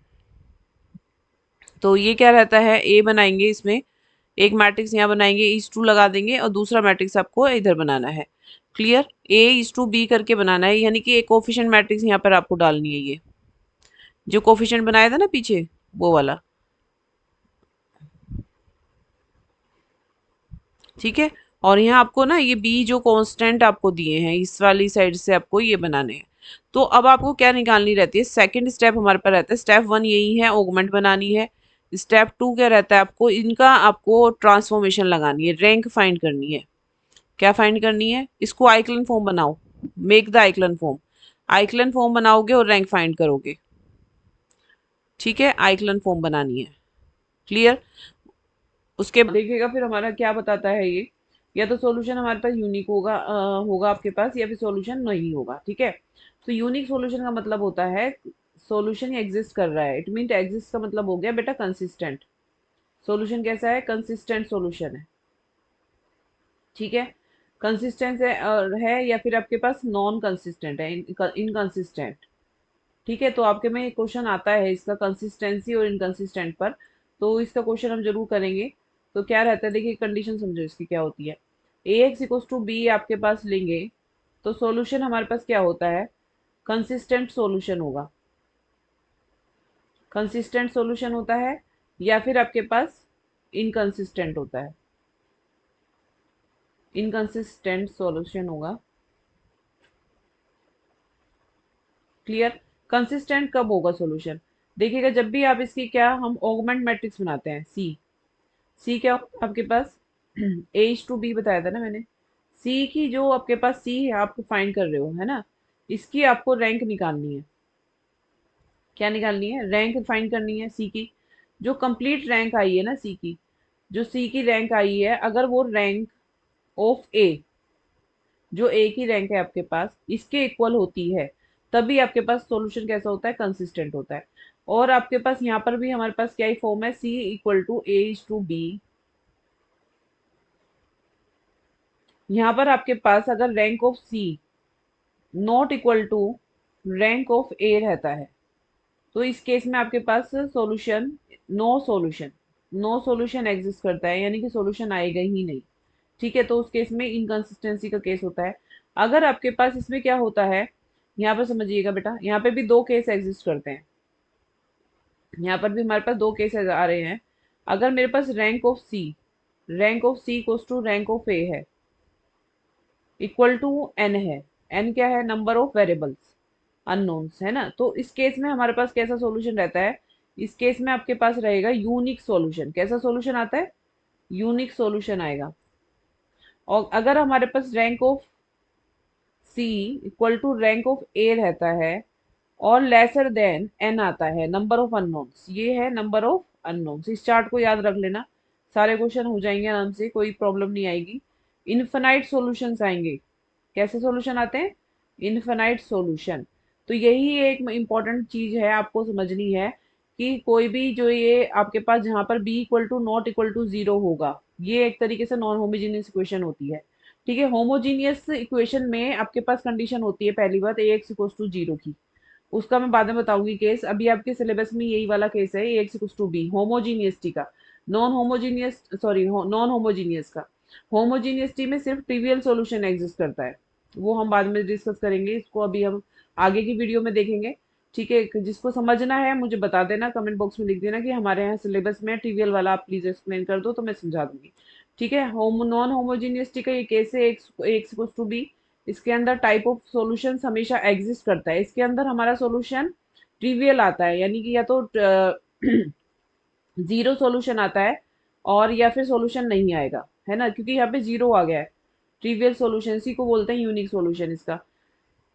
तो ये क्या रहता है, ए बनाएंगे, इसमें एक मैट्रिक्स यहाँ बनाएंगे, इज टू लगा देंगे, और दूसरा मैट्रिक्स आपको इधर बनाना है। क्लियर? A:B करके बनाना है, यानी कि एक कोफिशिएंट मैट्रिक्स यहाँ पर आपको डालनी है, ये जो कोफिशिएंट बनाया था ना पीछे, वो वाला। ठीक है, और यहाँ आपको ना ये बी जो कांस्टेंट आपको दिए हैं इस वाली साइड से आपको ये बनाने हैं। तो अब आपको क्या निकालनी रहती है? सेकंड स्टेप हमारे पास रहता है, स्टेप वन यही है, ऑगमेंट बनानी है। स्टेप टू क्या रहता है? आपको ट्रांसफॉर्मेशन लगानी है, रैंक फाइंड करनी है। क्या फाइंड करनी है? इसको आइक्लन फॉर्म बनाओ, मेक द आइक्लन फॉर्म। आइक्लन फॉर्म बनाओगे और रैंक फाइंड करोगे। ठीक है, आइक्लन फॉर्म बनानी है। क्लियर? उसके बाद देखिएगा फिर हमारा क्या बताता है ये, या तो सॉल्यूशन हमारे पास यूनिक होगा आपके पास, या फिर सॉल्यूशन नहीं होगा। ठीक है, तो यूनिक सॉल्यूशन का मतलब होता है सॉल्यूशन एग्जिस्ट कर रहा है, इट मीन एग्जिस्ट का मतलब हो गया बेटा कंसिस्टेंट। सॉल्यूशन कैसा है? कंसिस्टेंट सॉल्यूशन है। ठीक है, कंसिस्टेंट है या फिर आपके पास नॉन कंसिस्टेंट है, इनकंसिस्टेंट। ठीक है, तो आपके में क्वेश्चन आता है इसका कंसिस्टेंसी और इनकंसिस्टेंट पर, तो इसका क्वेश्चन हम जरूर करेंगे। तो क्या रहता है, देखिए कंडीशन समझो इसकी क्या होती है। Ax=B आपके पास लेंगे तो सॉल्यूशन हमारे पास क्या होता है? कंसिस्टेंट सॉल्यूशन होगा। कंसिस्टेंट सॉल्यूशन होता है, या फिर आपके पास इनकंसिस्टेंट होता है। इनकंसिस्टेंट सॉल्यूशन होगा। क्लियर? कंसिस्टेंट कब होगा सॉल्यूशन? देखिएगा, जब भी आप इसकी क्या हम ऑगमेंट मैट्रिक्स बनाते हैं, सी क्या होगा आपके पास? A:B बताया था ना मैंने। सी की जो आपके पास सी है आपको फाइंड कर रहे हो, है ना, इसकी आपको रैंक निकालनी है। क्या निकालनी है? रैंक फाइंड करनी है सी की। जो कंप्लीट रैंक आई है ना सी की, जो सी की रैंक आई है, अगर वो रैंक ऑफ ए, जो ए की रैंक है आपके पास, इसके इक्वल होती है, तभी आपके पास सॉल्यूशन कैसा होता है? कंसिस्टेंट होता है। और आपके पास यहाँ पर भी हमारे पास क्या ही फॉर्म है? C=A:B। यहाँ पर आपके पास अगर rank of C not equal to rank of A रहता है, तो इस केस में आपके पास solution, solution no solution exist करता है, यानी कि सॉल्यूशन आएगा ही नहीं। ठीक है, तो उस केस में इनकंसिस्टेंसी का केस होता है। अगर आपके पास इसमें क्या होता है, यहाँ पर समझिएगा बेटा, यहाँ पे भी दो केस एग्जिस्ट करते हैं। यहाँ पर भी हमारे पास दो केसेस आ रहे हैं। अगर मेरे पास rank of C equals to rank of A है, इक्वल टू एन है। एन क्या है? नंबर ऑफ वेरिएबल्स, अननोन्स, है ना। तो इस केस में हमारे पास कैसा सॉल्यूशन रहता है? इस केस में आपके पास रहेगा यूनिक सॉल्यूशन। कैसा सॉल्यूशन आता है? यूनिक सॉल्यूशन आएगा। और अगर हमारे पास rank of C equal to rank of A रहता है, और लेसर देन एन आता है, नंबर ऑफ अननोन्स, ये है नंबर ऑफ अननोन्स। इस चार्ट को याद रख लेना, सारे क्वेश्चन हो जाएंगे आराम से, कोई प्रॉब्लम नहीं आएगी। इनफाइनाइट सॉल्यूशंस आएंगे। कैसे सॉल्यूशन आते हैं? Infinite solution. तो यही एक इम्पॉर्टेंट चीज है आपको समझनी है, कि कोई भी जो ये आपके पास जहां पर B equal to not equal to zero होगा, ये एक तरीके से नॉन होमोजीनियस इक्वेशन होती है। ठीक है, होमोजीनियस इक्वेशन में आपके पास कंडीशन होती है, पहली बात ए एक्स इक्वल टू जीरो की, उसका मैं बाद में बताऊंगी केस। अभी आपके सिलेबस में यही वाला केस है, A X equal to B, homogeneous का। नॉन होमोजीनियस का होमोजीनियसिटी में सिर्फ ट्रिवियल सॉल्यूशन एग्जिस्ट करता है, वो हम बाद में डिस्कस करेंगे, इसको अभी हम आगे की वीडियो में देखेंगे। ठीक है, जिसको समझना है मुझे बता देना, कमेंट बॉक्स में लिख देना कि हमारे यहाँ सिलेबस में ट्रिवियल वाला आप प्लीज एक्सप्लेन कर दो, तो मैं समझा दूंगी। ठीक है, होम नॉन होमोजीनियसिटी का ये केस है, एक्स इक्वल्स टू बी। इसके अंदर टाइप ऑफ सॉल्यूशन हमेशा एग्जिस्ट करता है, इसके अंदर हमारा सॉल्यूशन ट्रिवियल आता है, यानी कि या तो जीरो सॉल्यूशन आता है और या फिर सॉल्यूशन नहीं आएगा, है ना, क्योंकि यहाँ पे जीरो आ गया है। ट्रिवियल सॉल्यूशन इसी को बोलते हैं यूनिक सॉल्यूशन इसका।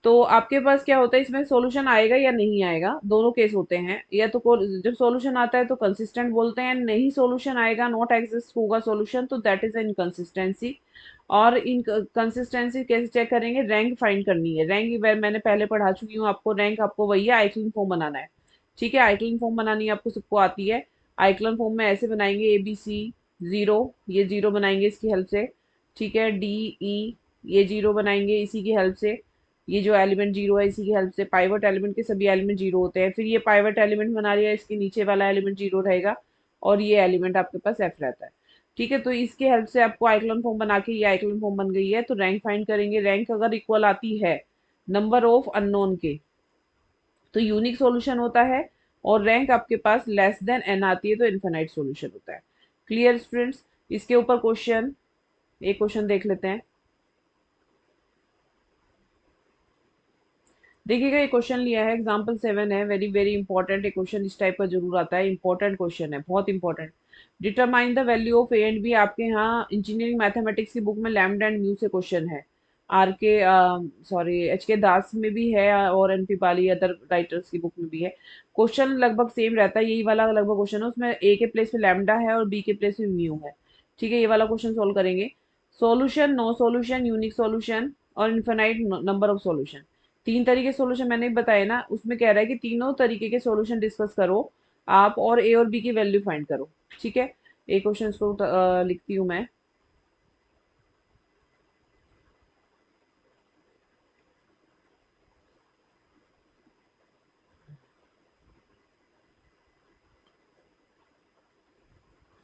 तो आपके पास क्या होता है, इसमें सॉल्यूशन आएगा या नहीं आएगा, दोनों केस होते हैं। या तो जब सॉल्यूशन आता है तो कंसिस्टेंट बोलते हैं, नहीं सॉल्यूशन आएगा, नॉट एग्जिस्ट होगा सॉल्यूशन, तो दैट इज इनकंसिस्टेंसी। और इन कंसिस्टेंसी कैसे चेक करेंगे, रैंक फाइंड करनी है। रैंक मैंने पहले पढ़ा चुकी हूँ आपको, रैंक आपको वही है, आइक्लिन फॉर्म बनाना है। ठीक है, आइक्लिन फॉर्म बनानी है आपको, सबको आती है। आइक्लिन फॉर्म में ऐसे बनाएंगे, ए बी सी जीरो, ये जीरो बनाएंगे इसकी हेल्प से। ठीक है, डी ई, ये जीरो बनाएंगे इसी की हेल्प से। ये जो एलिमेंट जीरो है इसी की हेल्प से, पाइवट एलिमेंट के सभी एलिमेंट जीरो होते हैं। फिर ये पाइवट एलिमेंट बना लिया, इसके नीचे वाला एलिमेंट जीरो रहेगा, और ये एलिमेंट आपके पास एफ रहता है। ठीक है, तो इसके हेल्प से आपको आइक्लोन फॉर्म बना के, ये आइक्लोन फॉर्म बन गई है, तो रैंक फाइंड करेंगे। रैंक अगर इक्वल आती है नंबर ऑफ अननोन के, तो यूनिक सॉल्यूशन होता है। और रैंक आपके पास लेस देन एन आती है तो इनफिनाइट सॉल्यूशन होता है। Clear students? इसके ऊपर क्वेश्चन, एक क्वेश्चन देख लेते हैं। देखिएगा, ये क्वेश्चन लिया है, एग्जाम्पल 7 है, वेरी वेरी इंपॉर्टेंट। एक क्वेश्चन इस टाइप का जरूर आता है, इंपॉर्टेंट क्वेश्चन है, बहुत important. Determine the value of A and B, आपके यहाँ इंजीनियरिंग मैथमेटिक्स की बुक में लैम्डा एंड म्यू से क्वेश्चन है। R K sorry, H K Das में भी है, और N P Bali other writers की बुक में भी है। क्वेश्चन लगभग सेम रहता है, यही वाला लगभग क्वेश्चन है, उसमें ए के प्लेस पे लैम्डा है और बी के प्लेस पे म्यू है। ठीक है, ये वाला क्वेश्चन सोल्व करेंगे। Solution, no solution, unique solution और इनफिनाइट नंबर ऑफ सॉल्यूशन, तीन तरीके सॉल्यूशन मैंने बताया ना, उसमें कह रहा है कि तीनों तरीके के सॉल्यूशन डिस्कस करो आप, और ए और बी की वैल्यू फाइंड करो। ठीक है, एक क्वेश्चन को लिखती हूँ मैं।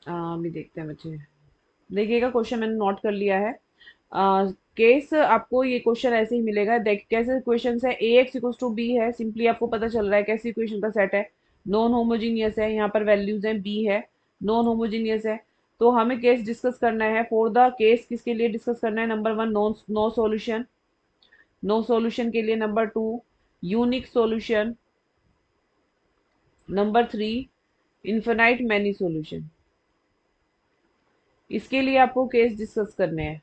अभी देखते हैं बच्चे, देखिएगा क्वेश्चन मैंने नोट कर लिया है। केस आपको ये क्वेश्चन ऐसे ही मिलेगा, देख कैसे क्वेश्चन है, A x equals to be है, सिंपली आपको पता चल रहा है कैसे इक्वेशन का सेट है। नॉन होमोजीनियस है, यहाँ पर वैल्यूज हैं, बी है, नॉन होमोजीनियस है। तो हमें केस डिस्कस करना है, फॉर द केस किसके लिए डिस्कस करना है, number one no no solution, no solution के लिए। Number two unique solution. Number three infinite many solution. इसके लिए आपको केस डिस्कस करने हैं।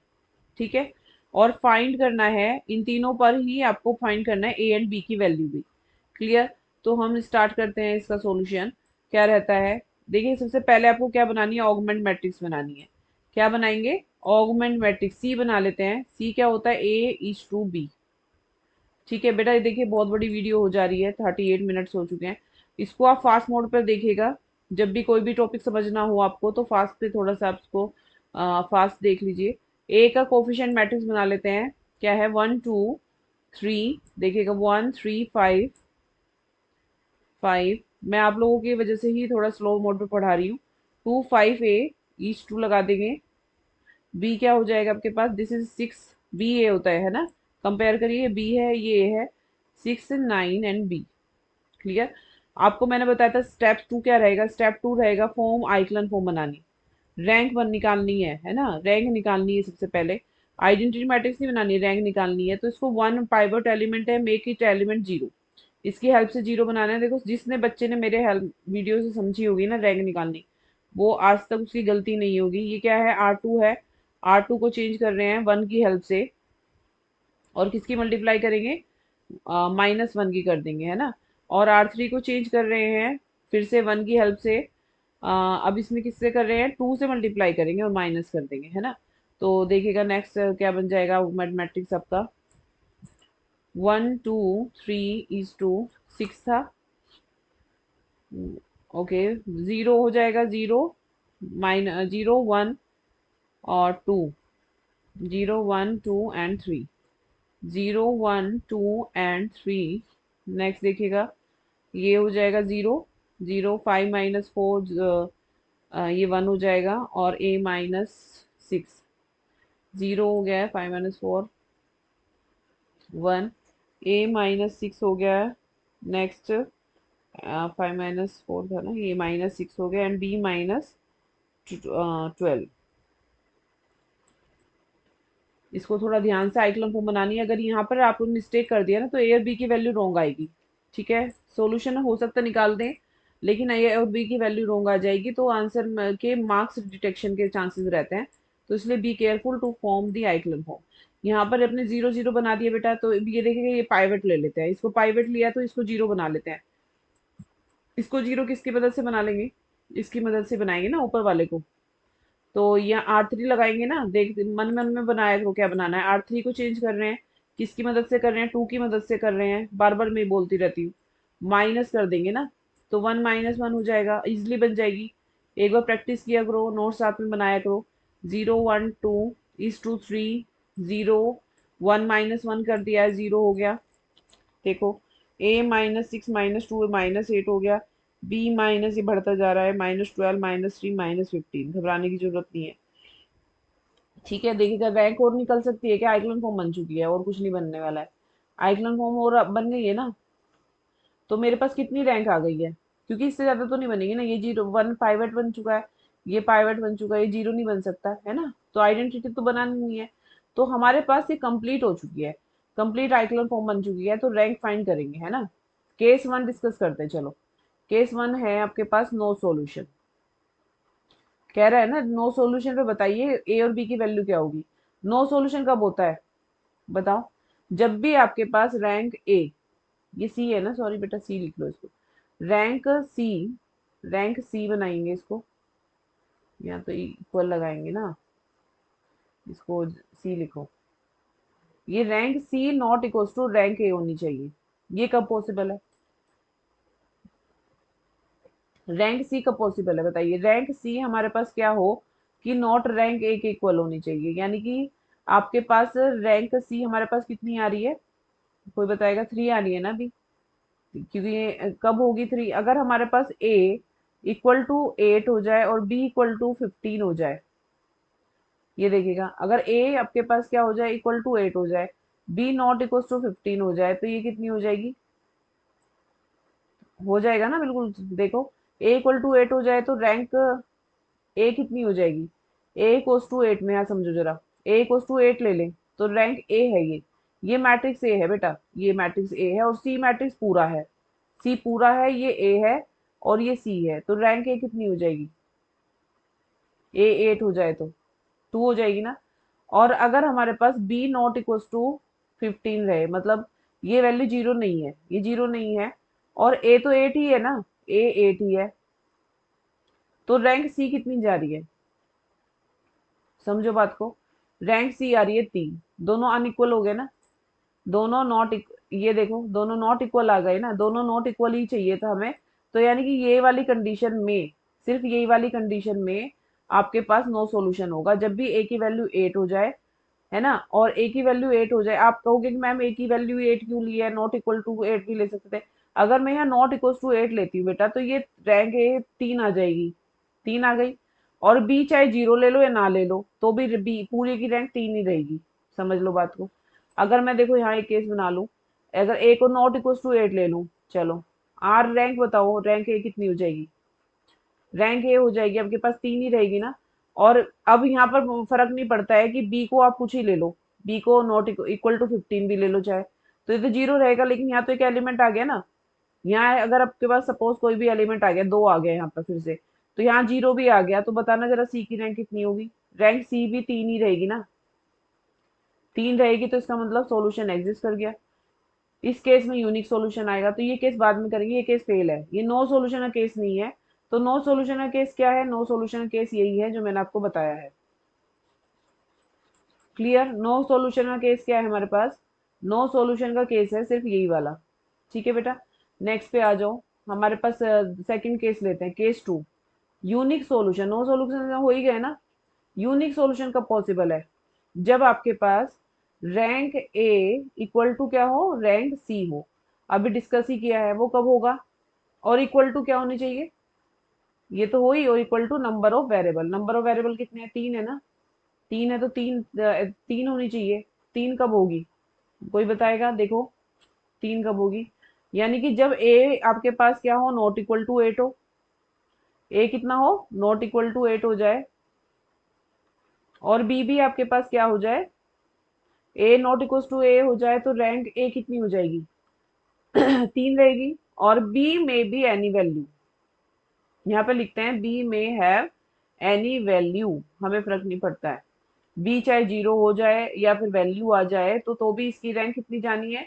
ठीक है, और फाइंड करना है, इन तीनों पर ही आपको फाइंड करना है ए एंड बी की वैल्यू भी। क्लियर? तो हम स्टार्ट करते हैं, इसका सॉल्यूशन क्या रहता है। देखिए, सबसे पहले आपको क्या बनानी है, ऑगमेंट मैट्रिक्स बनानी है। क्या बनाएंगे, ऑगमेंट मैट्रिक्स, सी बना लेते हैं। सी क्या होता है, ए इज टू बी। ठीक है बेटा, ये देखिए बहुत बड़ी वीडियो हो जा रही है, 38 मिनट्स हो चुके हैं। इसको आप फास्ट मोड पर देखिएगा, जब भी कोई भी टॉपिक समझना हो आपको तो फास्ट पे थोड़ा सा आप इसको फास्ट देख लीजिए। ए का कोफिशिएंट मैट्रिक्स बना लेते हैं, क्या है, 1 2 3। देखिएगा 1 3 5 5। मैं आप लोगों की वजह से ही थोड़ा स्लो मोड पे पढ़ा रही हूँ। 2 5 ए, ईच टू लगा देंगे। बी क्या हो जाएगा आपके पास, दिस इज 6, बी ए होता है ना, कंपेयर करिए, बी है ये है 6 9 एंड बी। क्लियर? आपको मैंने बताया था स्टेप टू क्या रहेगा, स्टेप टू रहेगा फॉर्म आइक्लन फॉर्म बनानी, रैंक वन निकालनी है ना, रैंक निकालनी है सबसे पहले। आइडेंटिटी मैट्रिक्स नहीं बनानी, रैंक निकालनी है, तो इसको वन पाइवट एलिमेंट है, मेक इट एलिमेंट जीरो, इसकी हेल्प से जीरो बनाना है। देखो, जिसने बच्चे ने मेरे हेल्प वीडियो से समझी होगी ना रैंक निकालनी, वो आज तक उसकी गलती नहीं होगी। ये क्या है, R2 है, R2 को चेंज कर रहे हैं वन की हेल्प से, और किसकी मल्टीप्लाई करेंगे, -1 की कर देंगे, है ना। और R3 को चेंज कर रहे हैं फिर से वन की हेल्प से, अब इसमें किससे कर रहे हैं, 2 से मल्टीप्लाई करेंगे और माइनस कर देंगे, है ना। तो देखिएगा नेक्स्ट क्या बन जाएगा मैथमेटिक्स आपका, 1 2 3 is to 6 था। ओके, जीरो हो जाएगा, जीरो जीरो वन और टू, 0 1 2 and 3, 0 1 2 and 3। नेक्स्ट देखिएगा, ये हो जाएगा जीरो, 0 5 - 4, ये वन हो जाएगा, और a -6। 0 हो गया है, 5 - 4 1, A-6 हो गया है। नेक्स्ट 5 - 4 था ना, ये -6 हो गया, एंड B-12। इसको थोड़ा ध्यान से आइक्लोन फॉर्म बनानी है। अगर यहाँ पर आपने मिस्टेक कर दिया ना तो ए और बी की वैल्यू रॉन्ग आएगी। ठीक है, सॉल्यूशन हो सकता है निकाल दें, लेकिन ए और बी की वैल्यू रॉन्ग आ जाएगी तो आंसर के मार्क्स डिटेक्शन के चांसेस रहते हैं। तो इसलिए be careful to form the echelon form. यहाँ पर अपने 0 0 बना दिया बेटा, तो ये देखिए ये पाइवट ले लेते हैं, इसको पाइवट लिया तो इसको 0 बना लेते हैं। इसको 0 किसकी मदद से बना लेंगे, इसकी मदद से बनाएंगे ना ऊपर वाले को। तो यहाँ R3 लगाएंगे ना, देख मन मन में बनाया करो क्या बनाना है। R3 को चेंज कर रहे हैं, किसकी मदद से कर रहे हैं, 2 की मदद से कर रहे हैं, बार बार मैं बोलती रहती हूँ। माइनस कर देंगे ना, तो 1 - 1 हो जाएगा, इजिली बन जाएगी। एक बार प्रैक्टिस किया करो, नोट साथ में बनाया करो। 0 1 2 is to 3, 0 1 - 1 कर दिया है, 0 हो गया। देखो, A-6 -2 -8 हो गया। B माइनस ये बढ़ता जा रहा है, -12 -3 -15, घबराने की जरूरत नहीं है। ठीक है, देखिएगा रैंक और निकल सकती है क्या, आइक्लोन फॉर्म बन चुकी है और कुछ नहीं बनने वाला है। आइक्लोन फॉर्म और अब बन गई है ना, तो मेरे पास कितनी रैंक आ गई है, क्योंकि इससे ज्यादा तो नहीं बनेगी ना। ये 0 1 पाइवट बन चुका है, ये पाइवट बन चुका है, ये 0 नहीं बन सकता है ना, तो आइडेंटिटी तो बनानी नहीं है। तो हमारे पास ये कंप्लीट हो चुकी है, कंप्लीट आइक्लोन फॉर्म बन चुकी है, तो रैंक फाइंड करेंगे है ना। केस 1 डिस्कस करते हैं, चलो। केस 1 है आपके पास नो सॉल्यूशन, कह रहा है ना नो सॉल्यूशन पे बताइए ए और बी की वैल्यू क्या होगी। नो सॉल्यूशन कब होता है बताओ, जब भी आपके पास रैंक ए, ये सी है ना, सॉरी बेटा सी लिख लो इसको, रैंक सी, रैंक सी बनाएंगे इसको, या तो इक्वल लगाएंगे ना, इसको सी लिखो। ये rank C not equals to rank A होनी चाहिए, ये कब पॉसिबल है, रैंक सी कब पॉसिबल है बताइए। रैंक सी हमारे पास क्या हो कि नॉट रैंक ए के इक्वल होनी चाहिए, यानी कि आपके पास रैंक सी हमारे पास कितनी आ रही है, कोई बताएगा, 3 आ रही है ना अभी, क्योंकि ये कब होगी 3, अगर हमारे पास ए इक्वल टू 8 हो जाए और बी इक्वल टू 15 हो जाए। ये देखिएगा, अगर ए आपके पास क्या हो जाए, इक्वल टू 8 हो जाए, बी नॉट इक्वल टू 15 हो जाए, तो ये कितनी हो जाएगी, हो जाएगा ना बिल्कुल। देखो, ए इक्वल टू 8 हो जाए तो रैंक ए कितनी हो जाएगी, ए इक्वल टू 8 में, यहाँ समझो जरा, ए इक्वल टू 8 ले लें तो रैंक ए है ये मैट्रिक्स ए है बेटा, ये मैट्रिक्स ए है और सी मैट्रिक्स पूरा है, सी पूरा है, ये ए है और ये सी है, तो रैंक ए कितनी हो जाएगी, ए 8 हो जाए तो 2 हो जाएगी ना। और अगर हमारे पास बी नॉट इक्वल टू 15 रहे, मतलब ये वैल्यू 0 नहीं है, ये 0 नहीं है, और ए तो 8 ही है ना, ए 8 ही है, तो रैंक सी कितनी जा रही है, समझो बात को। रैंक सी आ रही है 3, दोनों अनइक्वल हो गए ना, दोनों नॉट, ये देखो दोनों नॉट इक्वल आ गए ना, दोनों नॉट इक्वल ही चाहिए था हमें। तो यानी कि ये वाली कंडीशन में, सिर्फ यही वाली कंडीशन में आपके पास नो सॉल्यूशन होगा, जब भी ए की वैल्यू 8 हो जाए, है ना, और ए की वैल्यू 8 हो जाए। आप कहोगे कि मैम ए की वैल्यू 8 क्यों ली है, नॉट इक्वल टू 8 भी ले सकते थे। अगर मैं यहाँ नॉट इक्वल टू 8 लेती हूँ बेटा, तो ये रैंक ए 3 आ जाएगी, 3 आ गई, और बी चाहे 0 ले लो या ना ले लो तो भी बी पूरी की रैंक 3 ही रहेगी, समझ लो बात को। अगर मैं देखो यहाँ एक केस बना लूं, अगर ए को नॉट इक्वल टू 8 ले लूं, चलो आर रैंक बताओ, रैंक ए कितनी हो जाएगी, रैंक ए हो जाएगी, आपके पास 3 ही रहेगी ना। और अब यहाँ पर फर्क नहीं पड़ता है कि बी को आप कुछ ही ले लो, बी को नॉट इक्वल टू 15 भी ले लो चाहे, तो ये तो 0 रहेगा, लेकिन यहाँ तो एक एलिमेंट आ गया ना। यहाँ अगर आपके पास सपोज कोई भी एलिमेंट आ गया, 2 आ गया यहाँ पर फिर से, तो यहाँ 0 भी आ गया, तो बताना जरा सी की रैंक कितनी होगी, रैंक सी भी 3 ही रहेगी ना, 3 रहेगी, तो इसका मतलब सॉल्यूशन एग्जिस्ट कर गया। इस केस में यूनिक सॉल्यूशन आएगा, तो ये केस बाद में करेंगे, ये केस फेल है, ये नो सॉल्यूशन का केस नहीं है। तो नो सॉल्यूशन का केस क्या है, नो सॉल्यूशन का केस यही है जो मैंने आपको बताया है। क्लियर, नो सॉल्यूशन का केस क्या है हमारे पास, नो सॉल्यूशन का केस है सिर्फ यही वाला। ठीक है बेटा, नेक्स्ट पे आ जाओ। हमारे पास सेकंड केस लेते हैं, case 2, unique solution. No solution हो ही गए ना, यूनिक सॉल्यूशन कब पॉसिबल है, जब आपके पास रैंक ए इक्वल टू क्या हो, रैंक सी हो, अभी डिस्कस ही किया है, वो कब होगा, और इक्वल टू क्या होनी चाहिए, ये तो हो ही, और equal to number of variable, number of variable कितने हैं, 3 है ना, 3 है तो तीन होनी चाहिए। 3 कब होगी, कोई बताएगा? देखो 3 कब होगी? यानी कि जब ए आपके पास क्या हो, नॉट इक्वल टू 8 हो। ए कितना हो, नॉट इक्वल टू 8 हो जाए, और बी भी आपके पास क्या हो जाए, ए नॉट इक्वल टू ए हो जाए, तो रैंक ए कितनी हो जाएगी? 3 रहेगी। और बी में बी एनी वैल्यू, यहाँ पे लिखते हैं बी में हैव एनी वैल्यू, हमें फर्क नहीं पड़ता है। बी चाहे 0 हो जाए या फिर वैल्यू आ जाए, तो भी इसकी रैंक कितनी जानी है?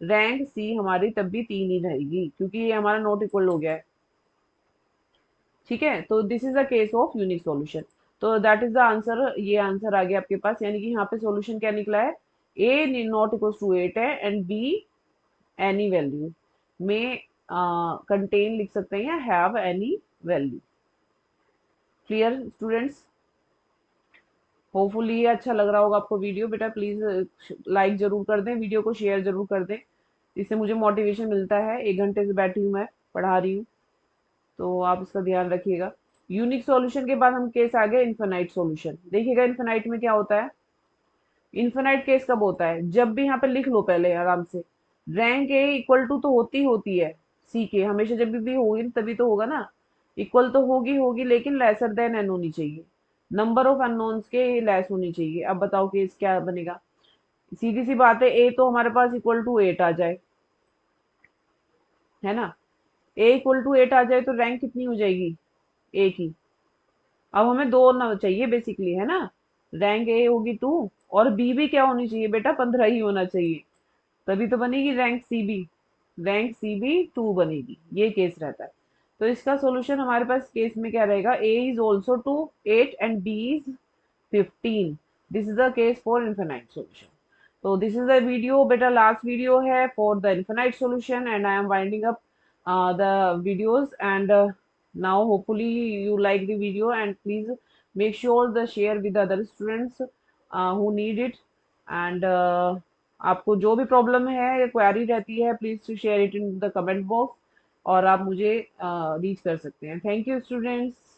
रैंक सी हमारी तब भी 3 ही रहेगी, क्योंकि ये हमारा नॉट इक्वल हो गया है। ठीक है, तो this is the case of unique solution. तो दैट इज द आंसर, ये आंसर आ गया आपके पास। यानी कि यहाँ पे सॉल्यूशन क्या निकला है, ए नॉट इक्वल टू 8 है एंड बी एनी वैल्यू में कंटेन लिख सकते हैं या have any value. Clear students? Hopefully ये अच्छा लग रहा होगा आपको वीडियो। बेटा प्लीज लाइक जरूर कर दें, वीडियो को शेयर जरूर कर दें, इससे मुझे मोटिवेशन मिलता है। 1 घंटे से बैठी हूँ मैं, पढ़ा रही हूँ, तो आप इसका ध्यान रखिएगा। यूनिक सॉल्यूशन के बाद हम केस आ गए इन्फिनाइट सॉल्यूशन। देखिएगा इन्फिनाइट में क्या होता है। इन्फिनाइट केस कब होता है, जब भी, यहाँ पे लिख लो पहले आराम से, रैंक ए इक्वल टू तो होती है सी के, हमेशा जब भी होगी तभी तो होगा ना। इक्वल तो होगी होगी, लेकिन लेसर देन एन होनी चाहिए, नंबर ऑफ अननोन्स के लेस होनी चाहिए। अब बताओ केस क्या बनेगा। सीधी सी बात है, ए तो हमारे पास इक्वल टू 8 आ जाए, है ना। ए इक्वल टू 8 आ जाए तो रैंक कितनी हो जाएगी ए की? अब हमें दो ना चाहिए बेसिकली, है ना। रैंक ए होगी 2, और बी भी क्या होनी चाहिए बेटा, 15 ही होना चाहिए, तभी तो बनेगी rank C B. Rank C B 2 बनेगी, ये केस रहता है। तो इसका सॉल्यूशन हमारे पास केस में क्या रहेगा, A is also 2 8 and B is 15। This is the case for infinite solution. So this is the video, beta last video है for the infinite solution, and I am winding up the videos, and now hopefully you like the video, and please make sure the share with the other students who need it, and आपको जो भी problem है या query रहती है, please to share it in the comment box, और आप मुझे रीच कर सकते हैं। Thank you students.